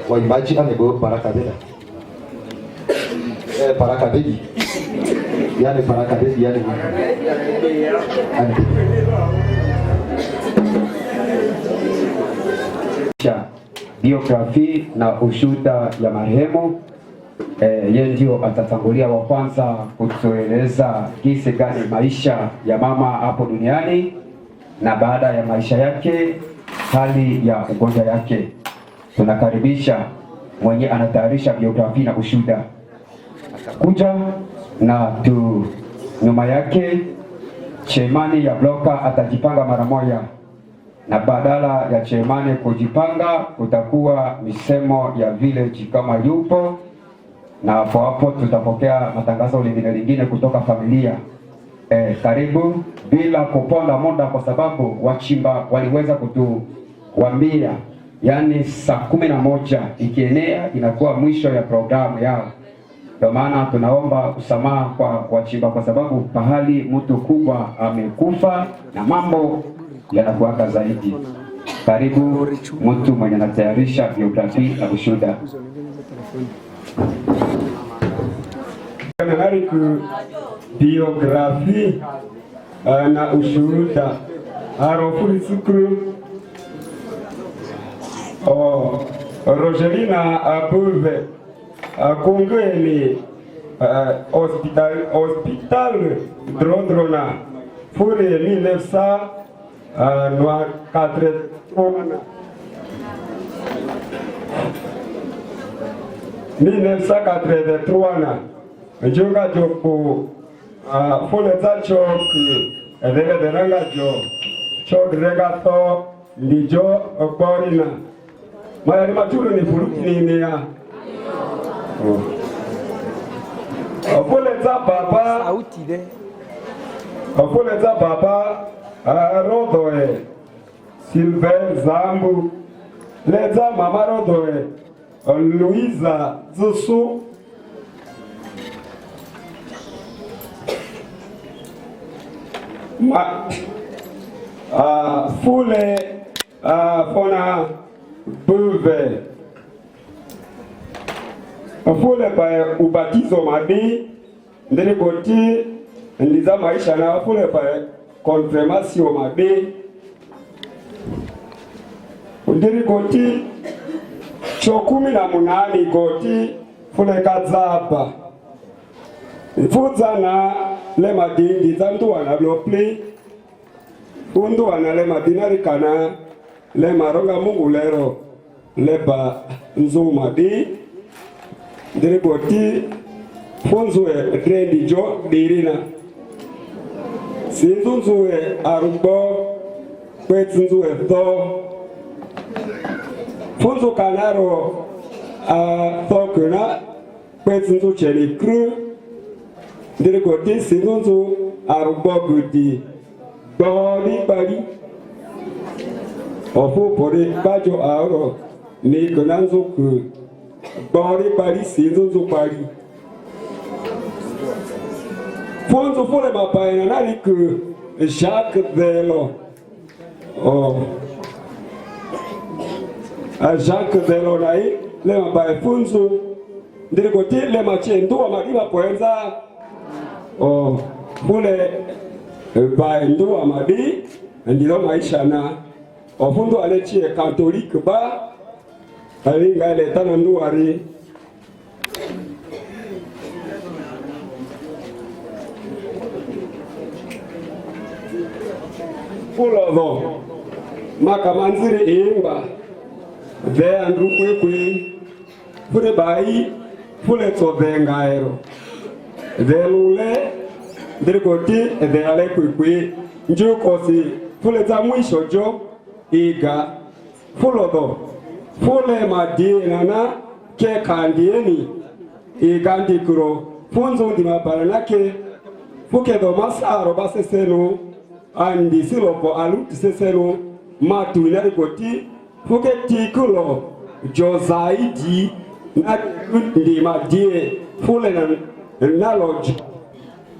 kwa maji anebo baraka dela baraka dedi yani baraka dedi yani biografi na ushuhuda ya marehemu. Yeye ndio atatangulia wa kwanza kutueleza jinsi gani maisha ya mama hapo duniani, na baada ya maisha yake hali ya ugonjwa yake. Tunakaribisha mwenye anatayarisha biografi na ushuhuda atakuja, na nyuma yake chemani ya bloka atajipanga mara moja, na badala ya chemani kujipanga kutakuwa misemo ya village kama yupo, na hapo tutapokea matangazo lingine kutoka familia. Karibu bila kuponda muda, kwa sababu wachimba waliweza kutuambia yani saa 11 ikienea inakuwa mwisho ya programu yao. Ndio maana tunaomba usamaha kwa wachimba, kwa sababu pahali mtu kubwa amekufa na mambo yanakuanga zaidi. Karibu mtu mwenye anatayarisha biografi na ushuhuda. Biografi na ushuhuda arofuri sukuru Rogelina Above Kongweni hospital Drodrona pour 1983 na njoga joku fule za chok edele deranga jo chok regato ndijo okorina mayari matulu ni furuki ni ya fule za baba sauti de fule za baba rodoe Silver Zambu leza mama rodoe Louisa Zusu Fule Fona Buve Fule pa ubatizo madi ndeni koti ndiza maisha na fule pa confirmation madi ndeni koti cho 18 goti fule kazapa mfuza na le madindi zantu wana lopli undu wana le madinari kana le maronga mungu lero leba nzuma di ndiri goti funzue drendi jo dirina sinzunzue arubo kwetsunzue tho funzu kanaro thokuna kwetsunzu cheni kru ndiri goti sinzunzu arubo gudi bari ofu pore bajo auro ni kunanzu ku bari sinzunzu bari funzu fule mapaina nani ku Jacques Velo Jacques Velo nai le mapae funzu ndiri goti le machendu wa madima poenza fule bae ndu wa madi ndilo maisha na ofundu alechie katolike ba alinga ile tana ndu ari fulodo makamanziri imba ve andu kwekwe fule bai fule tobengaero velule ndirikoti edheale kwekwe njukosi fule za mwisho jo iga fulodo fule madina na ke kandieni iga ndikuro funzo ndimabala nake fuke do masaro basesenu andi silopo aluti sesenu matu ndirikoti fuke tikulo jo zaidi na ndimadie fule na knowledge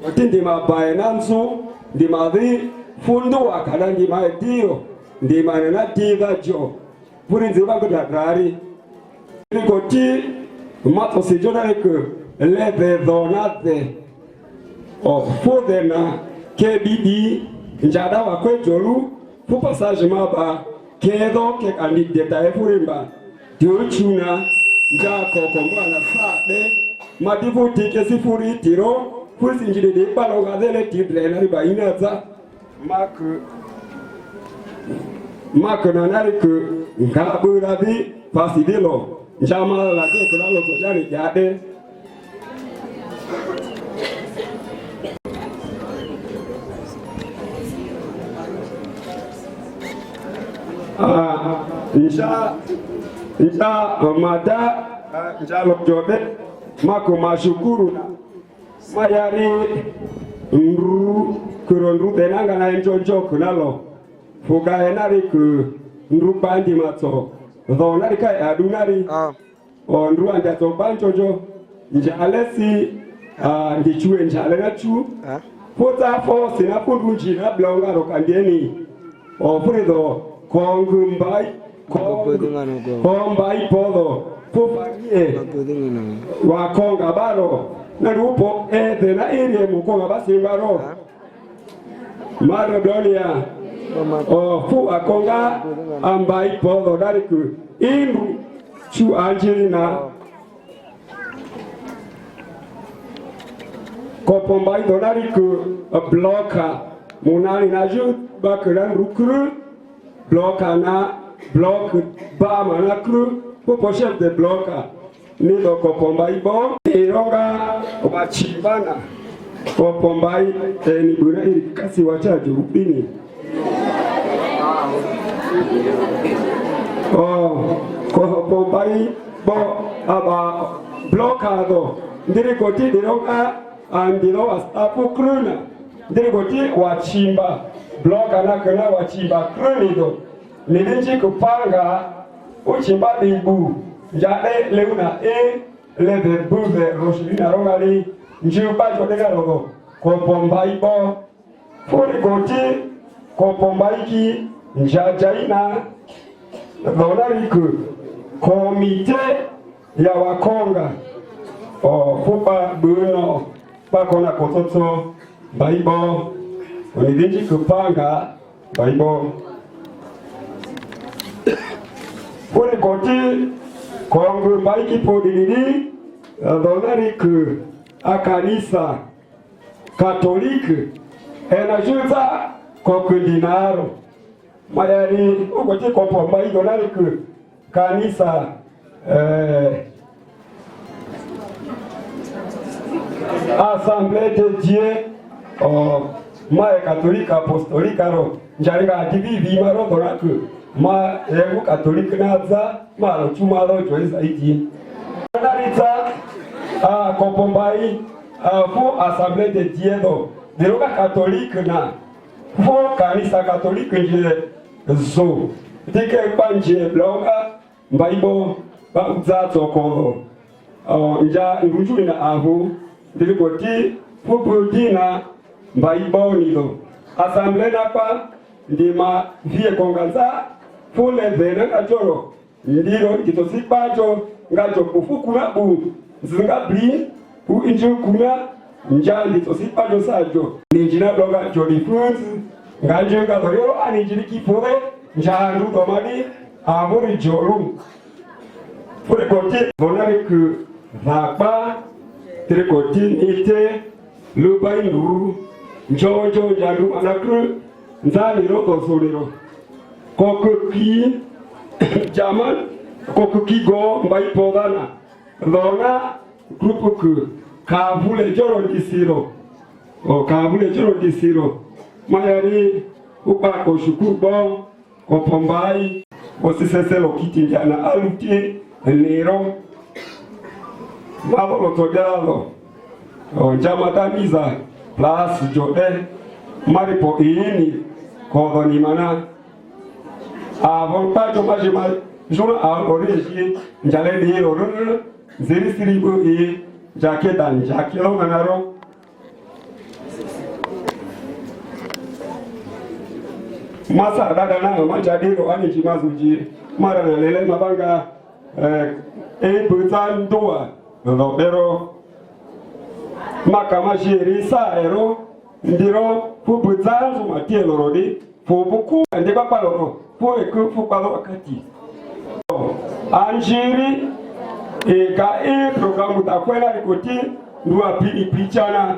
Otindi mabaye nanzu ndimadhi fundu wakala ndimadio ndimana diva jo purinzi bango dadrari nikoti mato sijona ke leve donate fudena kebidi njada wa kwejolu fu passage maba kedo ke kandidata efurimba diochuna njako kombana sade madivu tike sifuri tiro Pusi njide de palo gazele tidre na riba inaza mak na nari ku ngabu rabi pasidilo njama la ke kula lo so jani jade insha mada njalo jobe mako mashukuru mayari nru kurondru benanga na enjojo kunalo fuga enari ku nru bandi mato do nari kai adunari nru anda to banjojo njalesi ndichue njale na chu futa fo sina pundu na blonga ro kandieni ofredo kongumbai kombai podo fufagie wa konga baro na rupo ete na irie mukonga basi baro Maradona fu akonga ambai podo dariku inru chu Angelina kopombai donari ku bloka munani naju bakaran rukru bloka na blok ba mana kru po chef de bloka ni do kopombai bo ironga machibana kopombai ni bure kasi wacha jurupini kopombai bo aba blokado ndiri koti dironga andilo astapu kruna ndiri koti wachimba bloka na kana wachimba krunido nilinji kupanga uchimba bibu njade leuna lebe bube roshina rogali njuba jodega logo kopombai bo furi koti kopombai ki njajaina donariku komite ya wakonga fupa buno pakona kototo baibo onidinji kupanga baibo furi koti kongu baiki podilili donariku akanisa katoliki enajuza kokundinaro mayari ukoti kopombai donariku kanisa Assemblée de Dieu ma catholique apostolique aro njariga divi maro doraku ma ego catholique naza ma lo chuma lo joisa iti ndarita kopombai fu Assemblée de Dieu do deroga catholique na fu kanisa catholique nje zo dike panje blonga mbaibo ba uzazo ko nja ngujuli na avu ndilikoti fupudina mbaibo nido Assemblée napa ndima vie kongaza fule vena kachoro ndilo kitosipacho ngacho kufukuna bu zinga bli u inju kuna njali tosipado sajo ninjina bloga joli fruits ngaje ngazoro anijiri kifure njandu domani amuri joru fule koti bonari ku vapa trikoti nite lubai nuru njojo njandu anakru nzali roko solero kokuki jaman kokuki go mbai podana lona grupo ku kavule joro disiro kavule joro disiro mayari upako shukubo kopombai osiseselo kiti njana aluti nero malo todalo jamatamiza plus jode maripo ini kodoni mana avon pajo majima jona aloriji njale ni lorun ziri siribu jaketa jakelo manaro masa dada na majadiro ani jimazuji mara na lele mabanga butandua lobero makamashiri saero ndiro fubutsanzu matielo rodi fubuku ndiba paloro fueku fupalo wakati anjiri ega programu takwela rikoti ndua pili pichana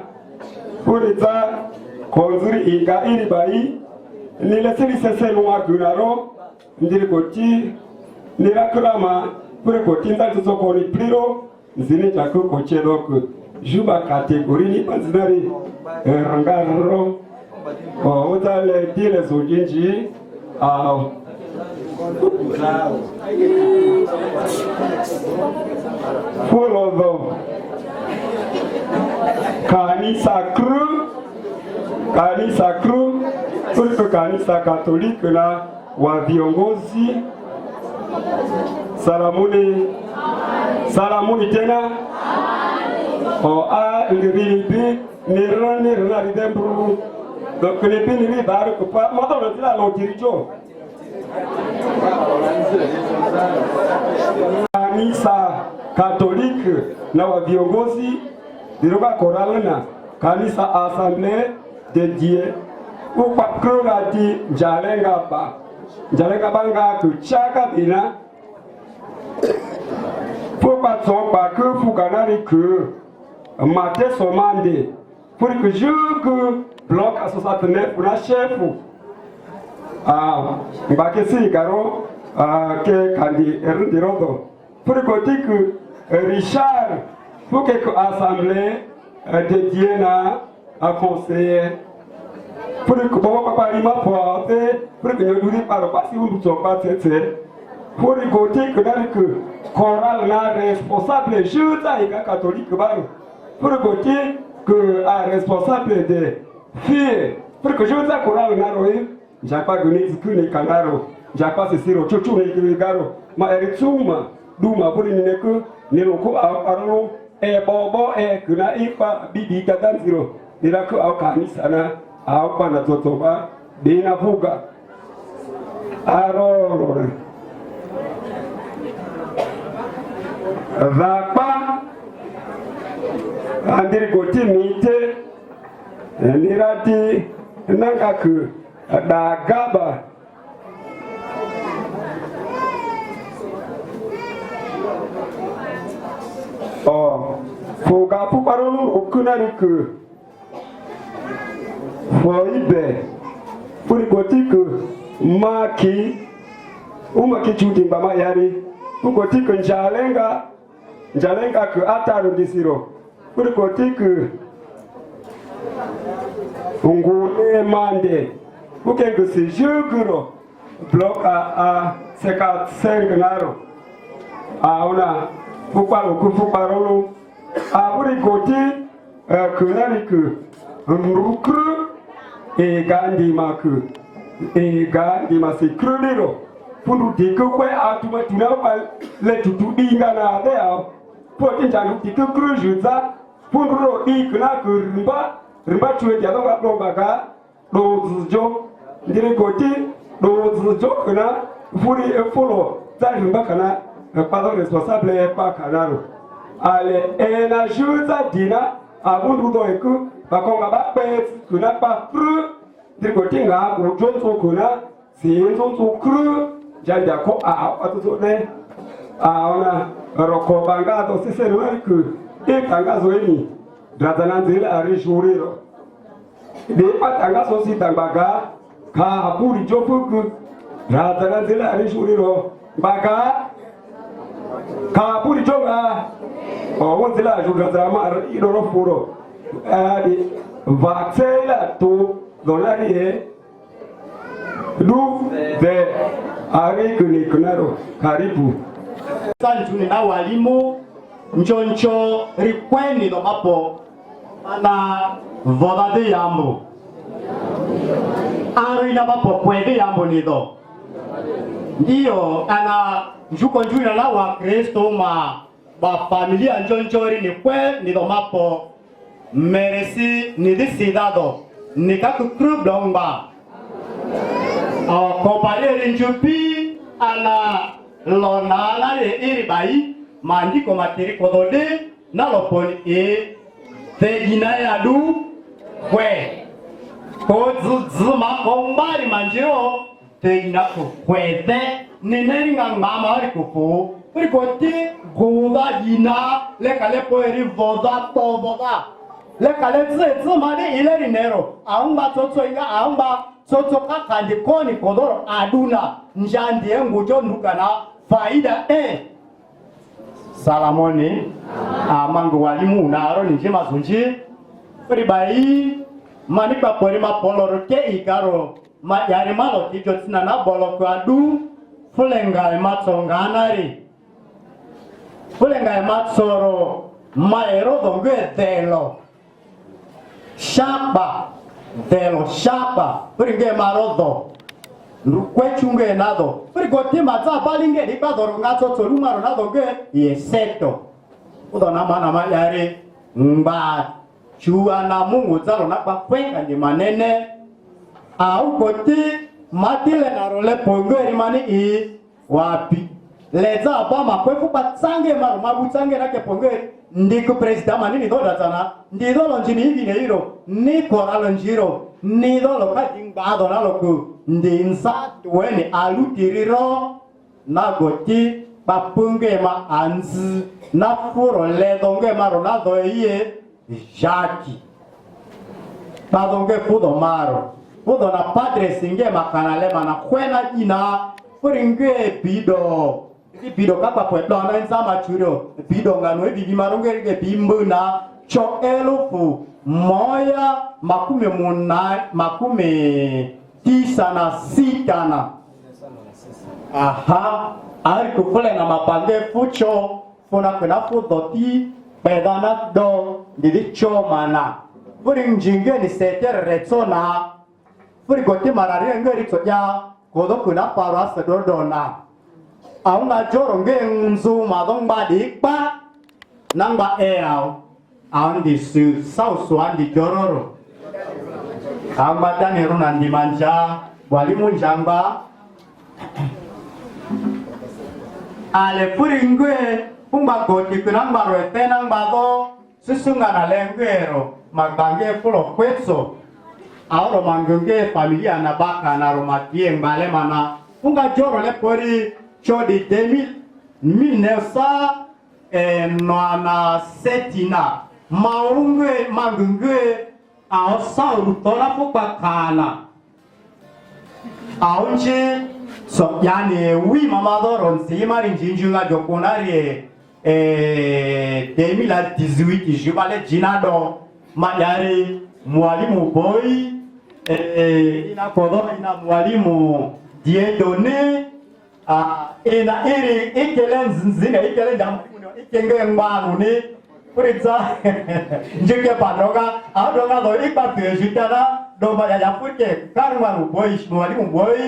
furiza konzuri ega iribai nile siri sesenu wagunaro ndiri koti nirakrama pure koti ndali zokoni pliro zine jako kochedoku juba kategori ni panzinari rangaro utale dile zojinji full of them kanisa kru kuliko kanisa katoliki na wa viongozi salamuni tena ngiribi nirana ridembru donc les bini baru kupa moto notila lotirijo kanisa katoliki na wa viongozi diroga koralna kanisa Assemblée de Dieu upakrati jalenga banga kuchaka bina popa tsopa ku fukanari ku mate somande pour que je bloc à 69 pour la chef mbakesi garo que kandi erdirodo pour que Richard pour que assemblée de Diana a conseiller pour que papa lima porter pour que nous lui parle pas si vous ne pas tête pour que chorale na responsable juda et catholique pour que responsable de filles pour que juda chorale na roé j'ai pas gagné ce que les canaro j'ai pas ce siro chuchu les garo ma eritsuma duma pour ni que ni roko arolo e bobo e kuna ifa bibi katan siro dira ko au kanisa na au pana totoba dina fuga aro Vapa andiri goti mite nirati nangaku dagaba foga puparulu okunariku foibe puri goti ku maki umaki chuti mbama yari ukoti ku njalenga ku ataru disiro ukoti ku ngune mande ukengu si juguro bloka a 55 naro aona fuparo ku fuparolo aburi goti ku nani ku rukru e gandi maku e gandi masikrudiro pundu diko kwe atuma tunapa le tutu dinga na dea poti janu diko krujuza pundu ro ikna rimba chue dia longa longa dozo ndire goti dozo kana furi efolo za rimba kana pas responsable pa kanaro ale ena juza dina abundu do eku bakonga ba pet kuna pa pru ndire goti nga rojo kuna si enzo kru Janja ko atuzo ne ona roko bangado sisero ku tangazo eni drazananzela arishuriro de patangazo sitambaga ka haburi jofuku drazananzela arishuriro baga ka haburi joga wonzela jugazama idoro furo adi vaxela to dolari du de ari kunikunaro karibu sanjuni na walimu nchoncho rikweni no mapo na vodade yambo ari na mapo kwede yambo nido ndio ana njuko njuna na wa Kristo ba familia nchonchori ni kwe nido mapo meresi ni disidado ni kaku krublomba kompare njupi ala lona la iribai mandiko materi kodode na loponi e tegina ya du kwe kozuma kombari manjiro tegina ko kwede nineringa mama ari kufu rikoti goda dina lekale poeri voda toboda lekale tsema de ileri nero aumba tsotso inga aumba soto kakandi koni kodoro aduna njandi ngujo ndukana faida salamoni amangu walimu naro nije mazunji ribai manipa pori mapoloro ke igaro yari malo tijo tina na bolo kwadu fulenga matsonganari fulenga matsoro maero donge delo shaba delo shaba pringe marodo rukwechunge nado prigoti maza balinge rikadoro ngato torumaro nado ge yeseto udona mana mayare mba chua na Mungu zalo na kwenga ni manene au koti matile na role pongeri mani i wapi leza ba makwefu patsange maro mabutsange nake pongeri ndiko president manini doda sana ndidolo njini hivi neiro ni koralo njiro ni dolo kadingba dona loku ndinsa weni alutiriro na goti papunge ma anzi na furo le donge maro na doye jaki badonge pudo maro pudo na padre singe makanale mana kwena ina puringe bido kapa pwedo na nsama churo bido ngano bibi maronge ge bimbuna cho elufu moya makume tisa na sita na aha ari kufule na mapange fucho funa kuna fudoti pedana do didi chomana furi njinge ni setere retsona furi goti marari ngeri toja kodo kuna parwa sedodona aunga joro nge nzu madong badi pa nangba eau andi su sausu andi jororo amba tani runa ndi manja walimu njamba ale puringwe pumba goti kunamba roete namba do susunga na lengero magbange fulo kwetso auro mangunge familia na baka na romatie mbale mana punga joro le pori chodi 1997 maungwe mangunge ao sauru tola pupa kana aunchi so yani wi mamadoro nsima njinjunga jokunari 2018 jibale jinado madari mwalimu boy ina kodona ina mwalimu Diedone ina iri ikele nzinzine ikele jamu ikenge ngwanu ni Puritza njike padroga adroga do ikpatu jitana do ba ya fuke karwa boy mwalimu boy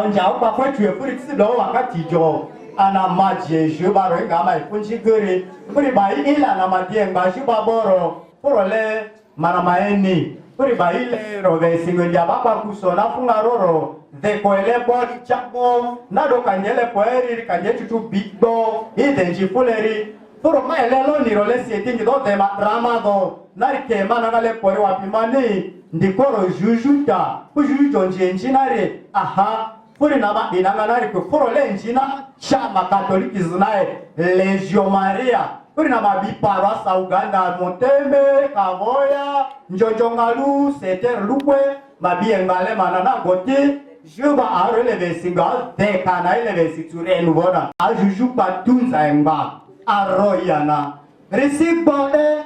onja upa kwetu puritsi do wakati jo ana maje jubaro ngama ifunji gere puri bai ila na madie ngbashi baboro porole maramaeni puri bai ile rove singoja baba kusona funga roro de koele body chapo na do kanjele poeri kanjetu tu bigbo ide jifuleri Puro maelelo ni role sieti do tema drama do nari kema na gale pore wapimani ndikoro jujuta ujujo njenjinare aha puri na ba inanga nari ko puro le njina chama katoliki zinae Legio Maria puri na mabi parwa sa Uganda Montembe Kavoya Njonjongalu Seter Lukwe mabi engale manana goti juba arole vesinga deka na ile vesiture nubona ajuju patunza emba Arroyana Risibode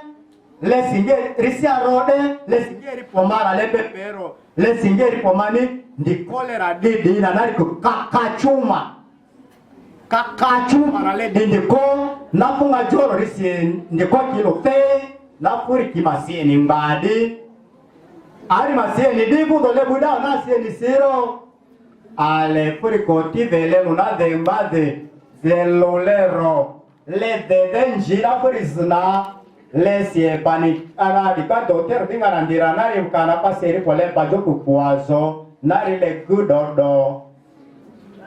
Lesingeri Risiarode Lesingeri pomara lepepero Lesingeri pomani ndi kolera didi na nari kakachuma na le didi ko nafunga joro risi ndiko kilo fe nafuri kimasieni mbadi ari masieni dibu dole buda na sieni siro ale furi koti vele luna dembade zelolero le dede njira furizna le siepani ana dika doter dinga nandira nari ukana paseri pole bajoku puazo nari le gudodo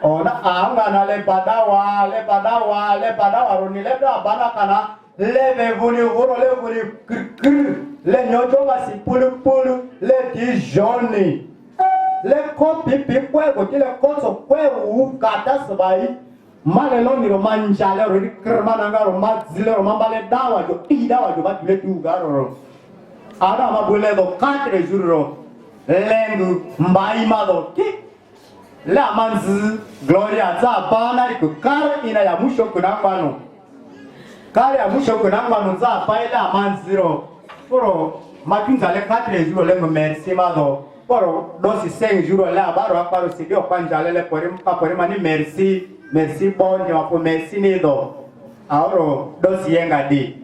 ona anga na le padawa roni le bana kana le vevuni huro le vuni kr le nyoto basi pulu le dijoni le kopi pipwe goti le koso kwe ukata sabai male lo ni romanjale ro krmana ngaro mazile ro mambale dawa jo idawa jo batule tu garo ada mabule do 4 jours lengu mbai mado ki la manzi gloria za bana iko kar ina ya musho kunangwano kar ya musho kunangwano za baila manziro poro matunza le 4 jours lengu merci mado poro dosi 5 jours la baro aparo sidio kwanjale le pore mani merci bonne wapo merci nido auro dosi yenga di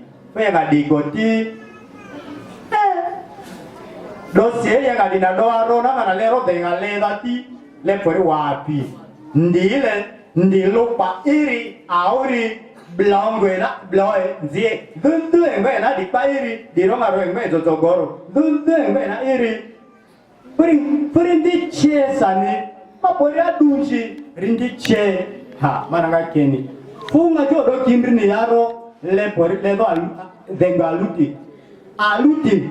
goti dosi yenga di na doa rona kana lero denga le dati le pori wapi ndilo pa iri auri blangwe na bloe zie dundu engwe na di pa iri di ronga ro engwe zozogoro dundu engwe na iri puri ndi chesa ni ma pori adunchi rindi che ha mananga keni funga jodo kindrini yaro le pori le do denga aluti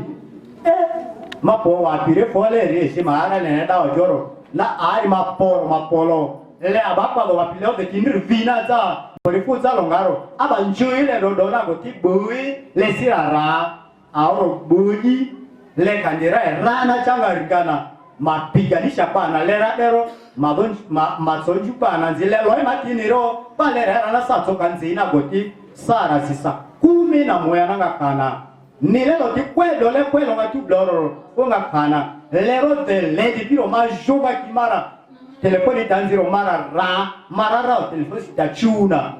mapo wapire fole resi maana ne da joro na ari mapolo le abapa lo wapile de kindri vina za pori fuza longaro aba njuile do na goti bui le sirara auro buji leka ndira rana changa rigana mapiganisha pana lera dero matsonju pana nzile loi matiniro palera rana satsoka nzina goti sara sisa 11 nanga kana nilelo ti kwedo le kwelo ngatu bloro unga kana lero de ledi piro majoba kimara telefoni tanziro marara telefoni sita chuna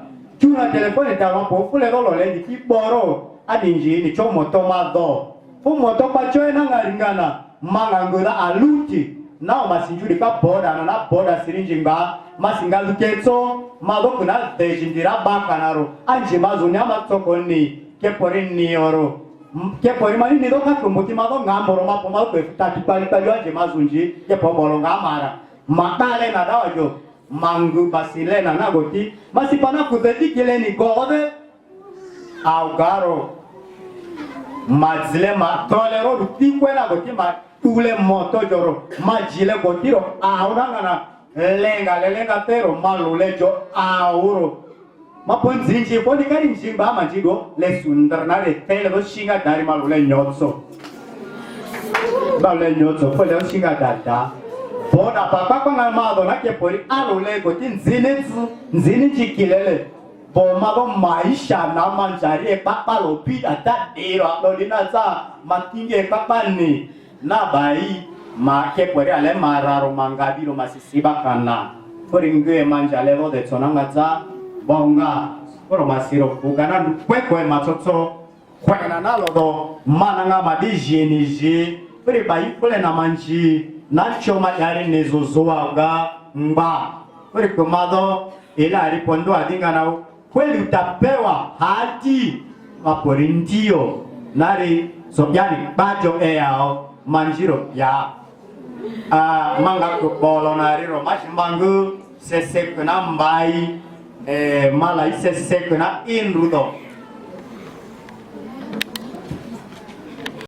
telefoni tamapo fule lolo ledi ki boro adinji ni chomo tomado fu moto pa choena ngaringana mangangura aluti na masinjuri ka boda na boda sirinjimba masinga luketso madokuna dejindira bakanaro anje mazunya matsokoni kepori nioro kepori mani nido ka kumbuti mado ngamoro mapoma ko futati pali anje mazunji kepobolo ngamara matale na dawajo mangu basile na nagoti masipana kuzeti kileni gode augaro mazile matolero rutikwe na goti ma ule moto joro majile gotiro aunangana lenga tero malulejo auro maponzinji poni kari njimba majido le sundar le tele do shinga dari malule nyotso pole do shinga dada boda papa kwa ngamado na kepori alule goti nzini chikilele bomado maisha na manjari papa lopi ata dero lodina za matinge papa ni na bai ma kepori ale mararo mangabiro masisiba kana foringue manja levo de tsonanga za bonga oro masiro kugana kwekwe matsotso kwena nalodo mananga madijiniji fori bai kule na manji nacho majari nezozoaga mba fori kumado ila ripondo adinga na kweli utapewa hati mapori ndio nari sobyani bajo eao manjiro ya manga kubolo nariro mashimangu sesekuna mbai mala sesekuna inrudo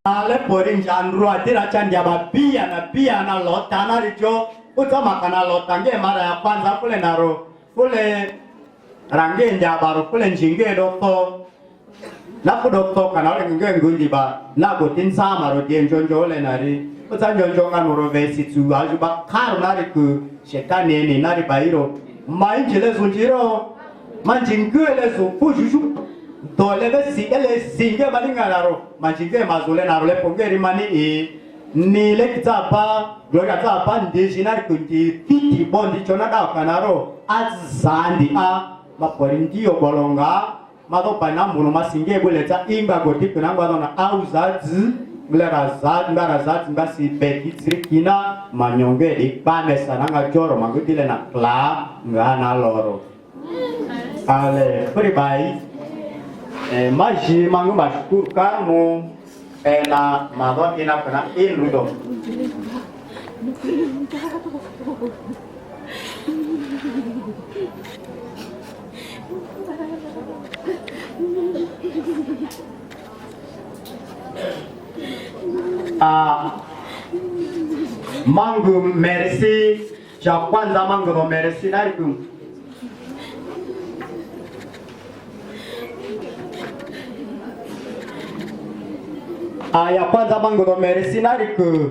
ale porin janru atira chandia babia na pia na lota na rijo utama kana lota nge mara ya kwanza kule naro kule range njabaro kule njinge doko na kudokto kana ole nge ngundi ba na gotin sama ro dienjonjo ole nari utanjonjo ngano vesi tu ajuba karu nari ku shetani ni nari bairo mainjile zunjiro manjingele zu fujuju dole vesi ele singe balingararo manjinge mazule naro le pongeri mani ni le kitapa gloria tapa ndejinari kunti titi bondi chona da kanaro azandi a maporindio bolonga mado panambuno masinge buleta imba goti kunangwa na auzazi nglarazat ngasi beti trikina manyonge di pande sananga joro mangutile na kla ngana loro ale pribai maji mangu bashkur kamu na mado ina kana iludo mangu merci cha kwanza mangu no merci nariku ya kwanza mangu no merci nariku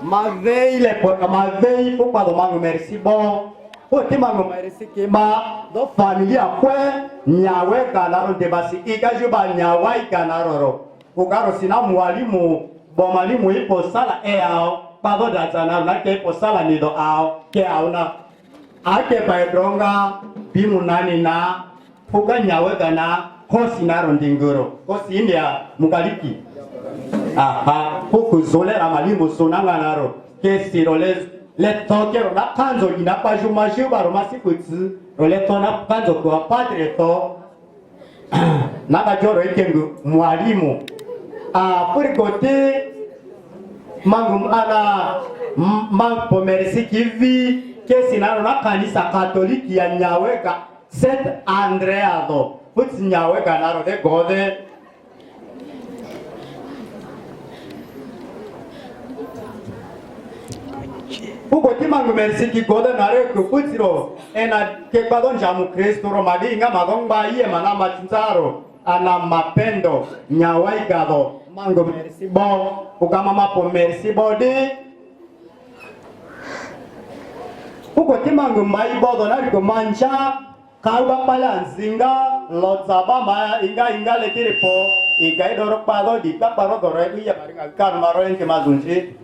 mavei le por mavei po kwa do mangu merci bon o ti mangu merci ke ma do familia kwe nyawe kanaro de basi ikaju ba nyawa ikanaro ugaro sina mwalimu bo mwalimu ipo sala ao bado dazana na ke ipo sala nido ao ke auna ake paidronga bimu nani na fuga nyawe kana kosi naro ndingoro kosi india mukaliki huku zolera mwalimu sonanga naro ke sirole le tokero na kanzo ina pa jumaji baro masikutsi role tona kanzo kwa padre to na kajoro ikengu mwalimu purikote mangu ana mampo merisi kivi kesi na kanisa katoliki ya Nyaweka Saint Andreado puti Nyaweka naro de gode Pukoti mangu merisi ki gode nare kuputiro ena kekbadon jamu Kristo romadi inga madong ba iye mana machinzaro ana mapendo nyawaigado mango merci bo ukama mapo merci bodi uko timango mai bodo na ko mancha kauba pala nzinga lotsaba ma inga letiripo igai doro pado di kaparo doro ya baringa kan maro enke mazunji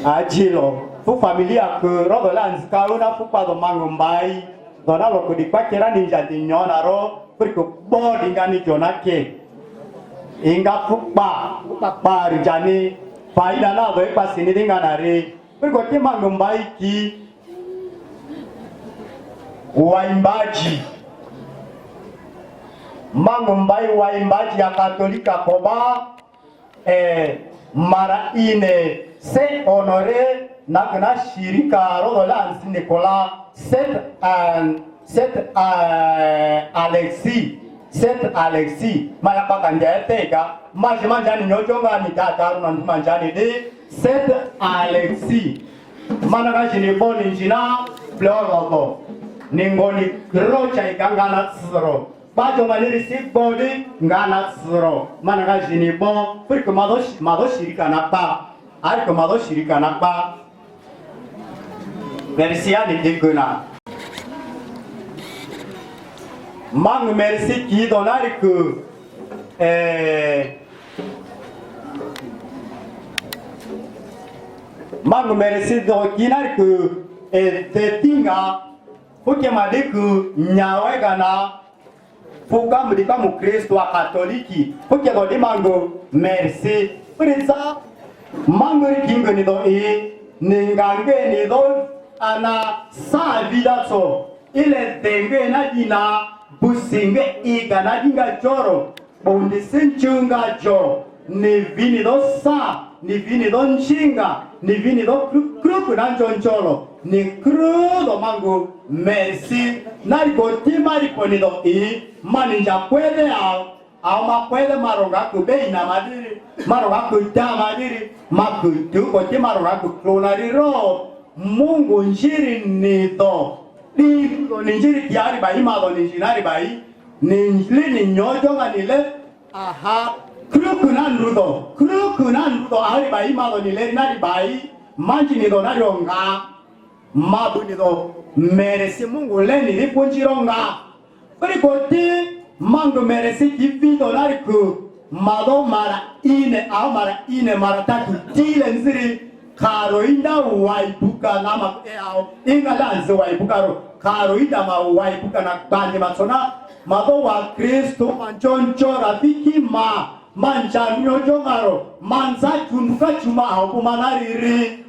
ajilo fu familia ko rodola nzika una fu pado mango mai dona lo ko di pakera ninja di nyona ro perko bodi ngani jonake inga fukpa pari jani faida na do pasini dingana re perko timango mai ki waimbaji mangombai waimbaji ya Katolika koba mara ine se honore na kuna shirika rodola Nicolas Alexis maya paka ndiateka maji manjani nyojonga ni tataru na manjani de Saint Alexis mana kajini boni njina florogo ningoni rocha ikangana tsiro bajo maniri sibodi ngana tsiro mana kajini bo puriko mado shirika na pa ariko mado shirika na pa merci ani diguna mang merci ki donari que mang merci do kinari que tetinga porque madiku nyawe gana fuka mdika mu Kristo wa Katoliki porque do di mango merci prinsa mango kingo ni do ningange ni do ana sa vida so ile tenge na dina businge igana dinga joro bondi senchunga jo ni vini do sa ni vini do nchinga ni vini do kruku na njonjolo ni krudo mango merci nari gotima riponi do maninja kwele au makwele maronga kubei na madiri maronga kuta madiri makutu kote maronga kuklonari ro Mungu njiri nido ninjiri kiari bai mado ninjinari bai ninjili ninyojo nganile aha kruku nanrudo ari bai mado nile nari bai manji nido nari onga mabu nido meresi Mungu leni lipunjironga kuri koti mangu meresi kivido nari ku mado mara ine mara tatu tile nziri karoinda waibuka nama ingalanze waibuka ro karoinda ma waibuka na bande matona mado wa Kristo manjonjo rafiki manja nyojongaro manza tunduka chuma hapo manariri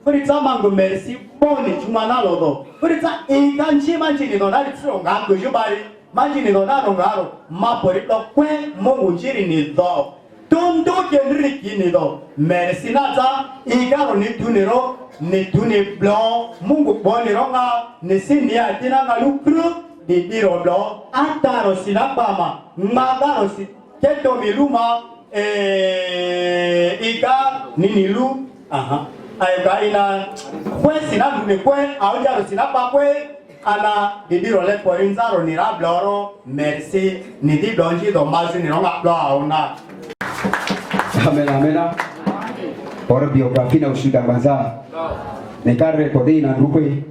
Furita mango merci boni chuma nalodo Furita ikanchi manjini no nari tronga ngojubari manjini no narongaro maporito kwe Mungu njiri ni do Tondo kendriki ni do merci nata igaro ni tuniro ni tuni blanc Mungu boni ronga ni sini atina ngalukru di diro blanc ataro sinabama magaro si keto miluma iga ninilu aha ayga ina kwe sinabune kwe aujaro sinaba kwe ana didiro le porinzaro ni rabloro merci ni di blonji do mazi ni ronga blauna Amena. Por biografia na ushuda kwanza. Nekare kodi na ndukwe.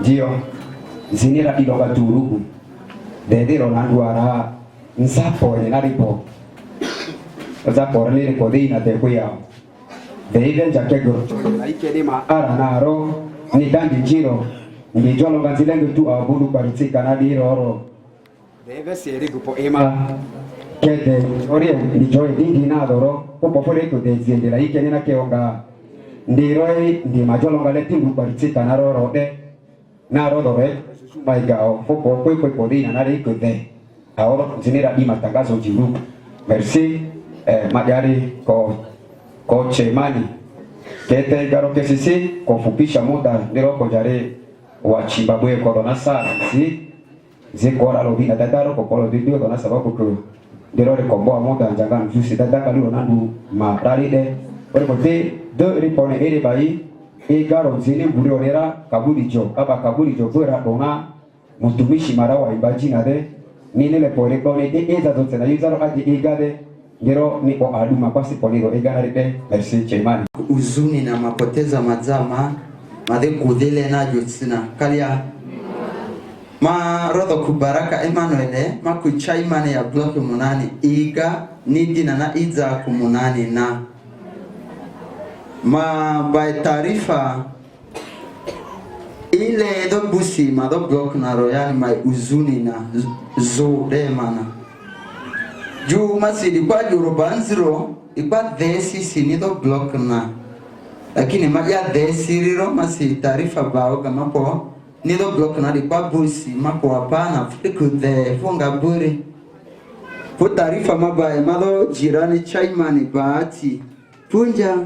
Ndio. Zinira iloga turuku. Dedero na ndwara nsapo ni naripo. Nsapo ni kodi na tekwea. Deive jakego. Aikede ma ara naro ni dandi jiro. Ni jolo ganzilenge tu abudu baritika na diroro. Deve seri gupo ema. Kete orie ni joy dindi na doro popo fore ko de zende la ikene na keonga ndiroi ndi majolo ngale tingu baritika na roro de na roro re maigao popo kwe podina na re ko de ahora zinira di matangazo jiru merci magari ko chemani kete garo kesisi kufupisha muda ndiro ko jare wa Zimbabwe corona sa zikora lobina tataro ko kolo didio dona sababu ko Dero rekomboa muda jangan jusi tataka lilo nandu marari de ore kote de ripone ere bai e garo zini burionera kabuli jo bora dona mutumishi mara wa imbaji na de nile pore kone eza zote na yuzaro aje igade ngero ni o aduma basi poliro igana ripe merci chemani uzuni na mapoteza mazama madhe kudhile na jutsina kalia ma rodho kubaraka Emmanuel makucha imani ya block munani iga nidi na iza kumunani na ma by taarifa ile do busi ma do block na royani mai uzuni na zo remana juu masidi kwa jurubanziro ikwa dhesi sinido block na lakini maja dhesi riro masi taarifa bao kama po nido block na ikwa busi mapo hapana fiku the funga buri po taarifa mabaye mado jirani chaimani baati punja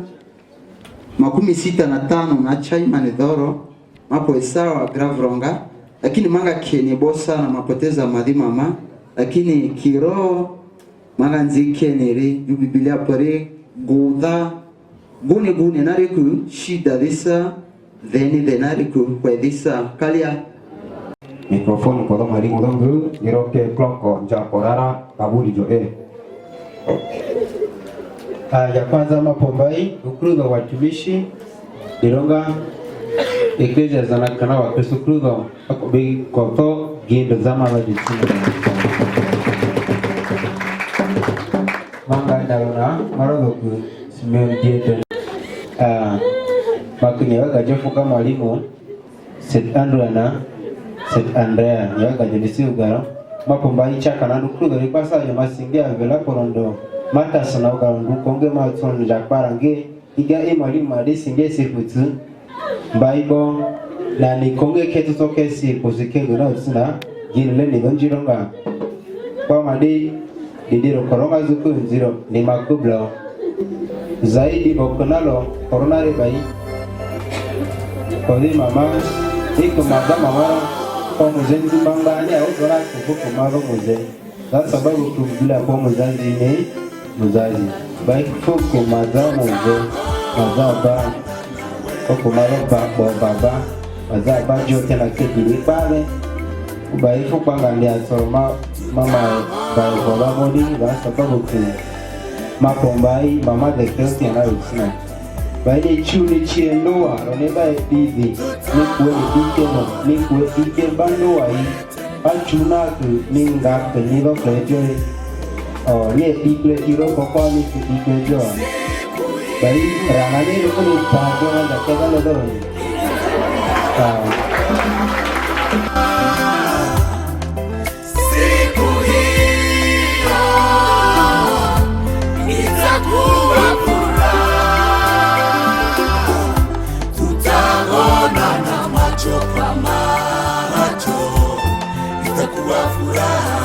65 na chaimani dhoro mapo isawa gravronga lakini manga kene bosa na mapoteza madhimama lakini kiro manga nzike nere Biblia pare goda gune nariku shida disa then nariku kwa disa kalia mikrofoni kwa doma lingu dongu niroke kloko njaporara kaburi joe ya kwanza mapombai ukruga watumishi ironga Igreja zanakana wa Kristo Kristo akobi koto gindo zama wa jitsina manga dalona marodo ku simeo diete makunya waga jofuka mwalimu St. Andrea yaga jenisi ugaro mapomba ichaka na Kristo ripasa ya masingia vela porondo mata sana ugaro ndukonge matsono jakpara nge iga mwalimu adisi nge sifutu Bible na nikonge ketu toke si posikengo na utsina ginle ni donjironga kwa madi didiro koronga zuku nziro ni makublo zaidi bokonalo koronare bai kodi mama iko mama kwa muzenzi mangani au dora kufuku maro muze za sababu kumjula kwa muzazi ni muzazi bai kufuku mazao muze mazao ba Koko maroba baba mazaba jote na kidili pale ubaifu kwanga ndia soroma mama baikola modi ba sababu ku mapombai mama de Christian na usina baide chuli chiendoa roneba bibi ni kuwe ike bando wai achuna ku ninga penido klejo ye ikle iro kwa ni iklejo Baik, rangannya itu pun dipakai dengan jaket itu. Siku hiyo itakuwa furaha, tutaonana macho kwa macho, itakuwa furaha,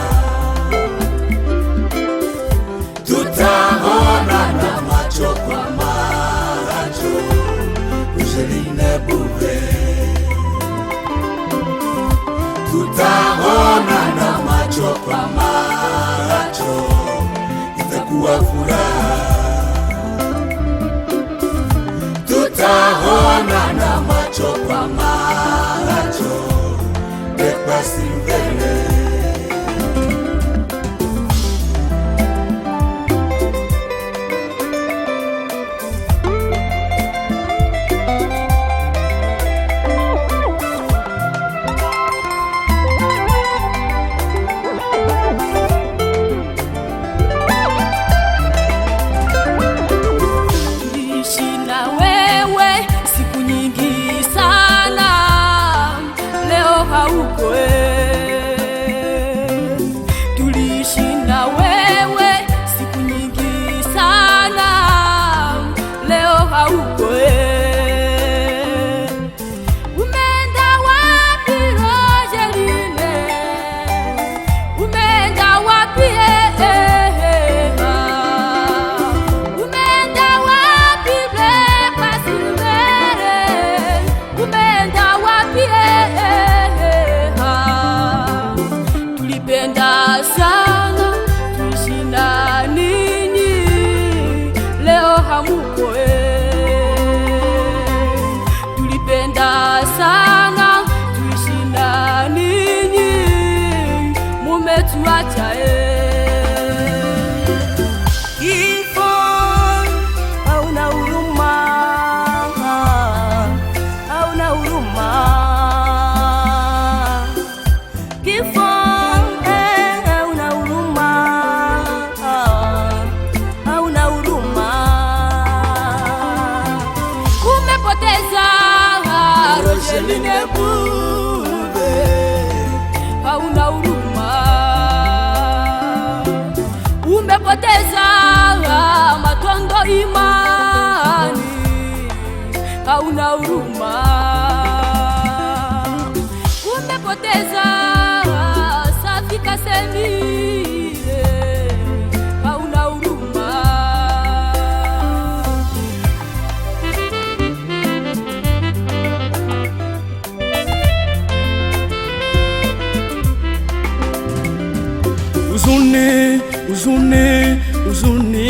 tutaonana macho kwa tutaonana macho kwa macho, itakuwa furaha, tutaonana macho kwa macho, basi mbele. Sana tuishi na ninyi, mumetua Rogeline Bube, hauna huruma, umepoteza matondo imani, hauna huruma, umepoteza safi kasemile, hauna huruma. Huzuni, huzuni, huzuni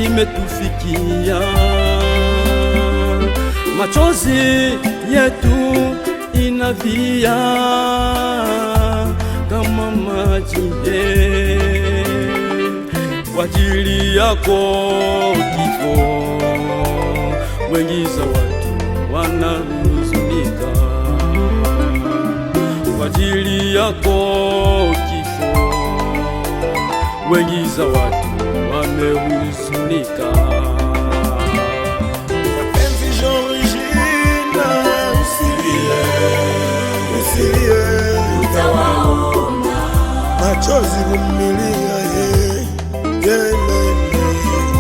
imetufikia, machozi yetu inavia kama maji kwa ajili yako kifo, wengi za watu wanahuzunika kwa ajili yako kifo, wengi za watu wamehuzunika. Mapenzi Georgina, usilie, usilie, utawaona machozi vumilia,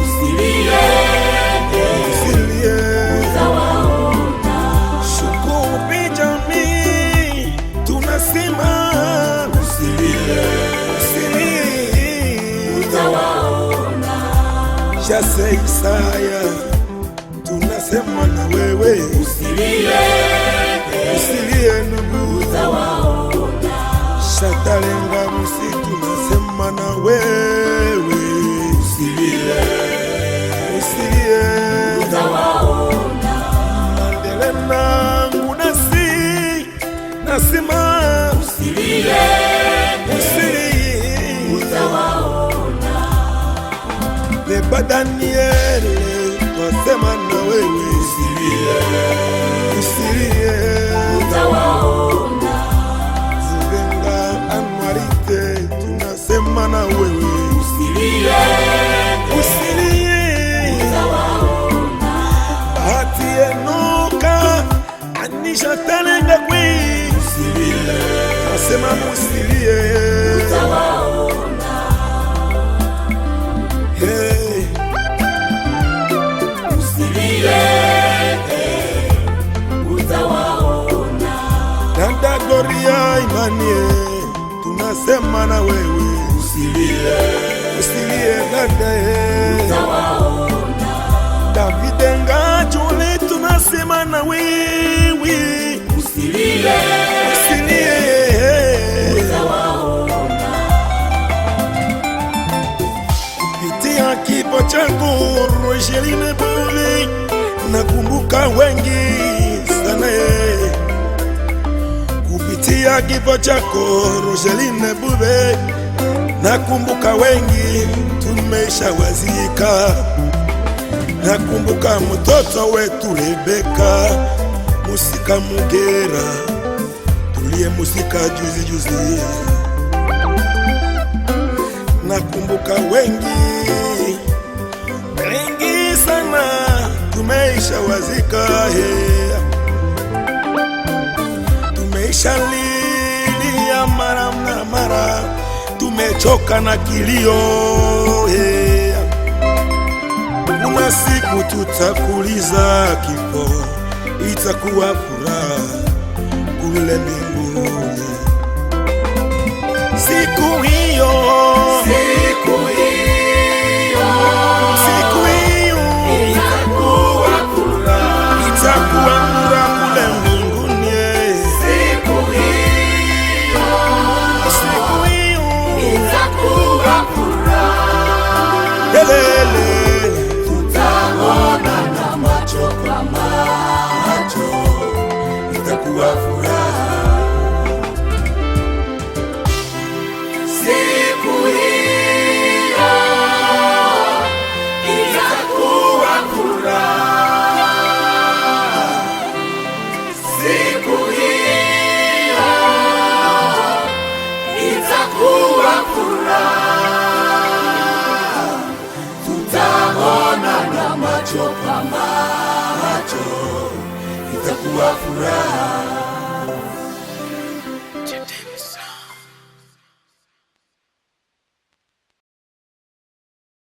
usilie, usilie, utawaona. Shukuru bijami, tunasema usilie, usilie, utawaona. Shase Isaya, tunasema na wewe usilie, usilie ndugu, utawaona. Shatalenga Musi, tunasema na wewe usilie, usilie, utawaona. Mandelena Ngunasi, nasema usilie, usilie, utawaona. Beba Daniel, nasema na wewe usilie, usilie, utawaona. Zivenga Anwarite, tunasema na wewe usilie, usilie, utawaona. Bahati Enoka, Anisha Talenga kwi usilie, nasema usilie, utawaona. Hey, utawaona. Dada Gloria Imanie, tunasema na wewe usilie, usilie dada, utawaona. David Ngajule, tunasema na wewe usilie, usilie, utawaona. Kupitia kifo changu Rogeline Bube, nakumbuka wengi sana, kupitia kifo chako Rogeline Bube, nakumbuka wengi tumeshawazika. Nakumbuka mtoto wetu Rebeka Musika Mugera, tulie musika juzi juzi. Nakumbuka wengi sana tumeisha wazika, tumeisha lilia mara na mara, tumechoka na kilio. Kuna siku tutakuliza kifo, itakuwa furaha kule mbinguni. Siku hiyo, siku hiyo, siku hiyo itakuwa furaha, itakuwa furaha kule mbinguni. Siku hiyo, siku hiyo itakuwa furaha, lelele, tutaona na macho kwa macho, itakuwa furaha. Siku hiyo itakuwa furaha, siku hiyo itakuwa furaha, tutaona na macho kwa macho. furaha.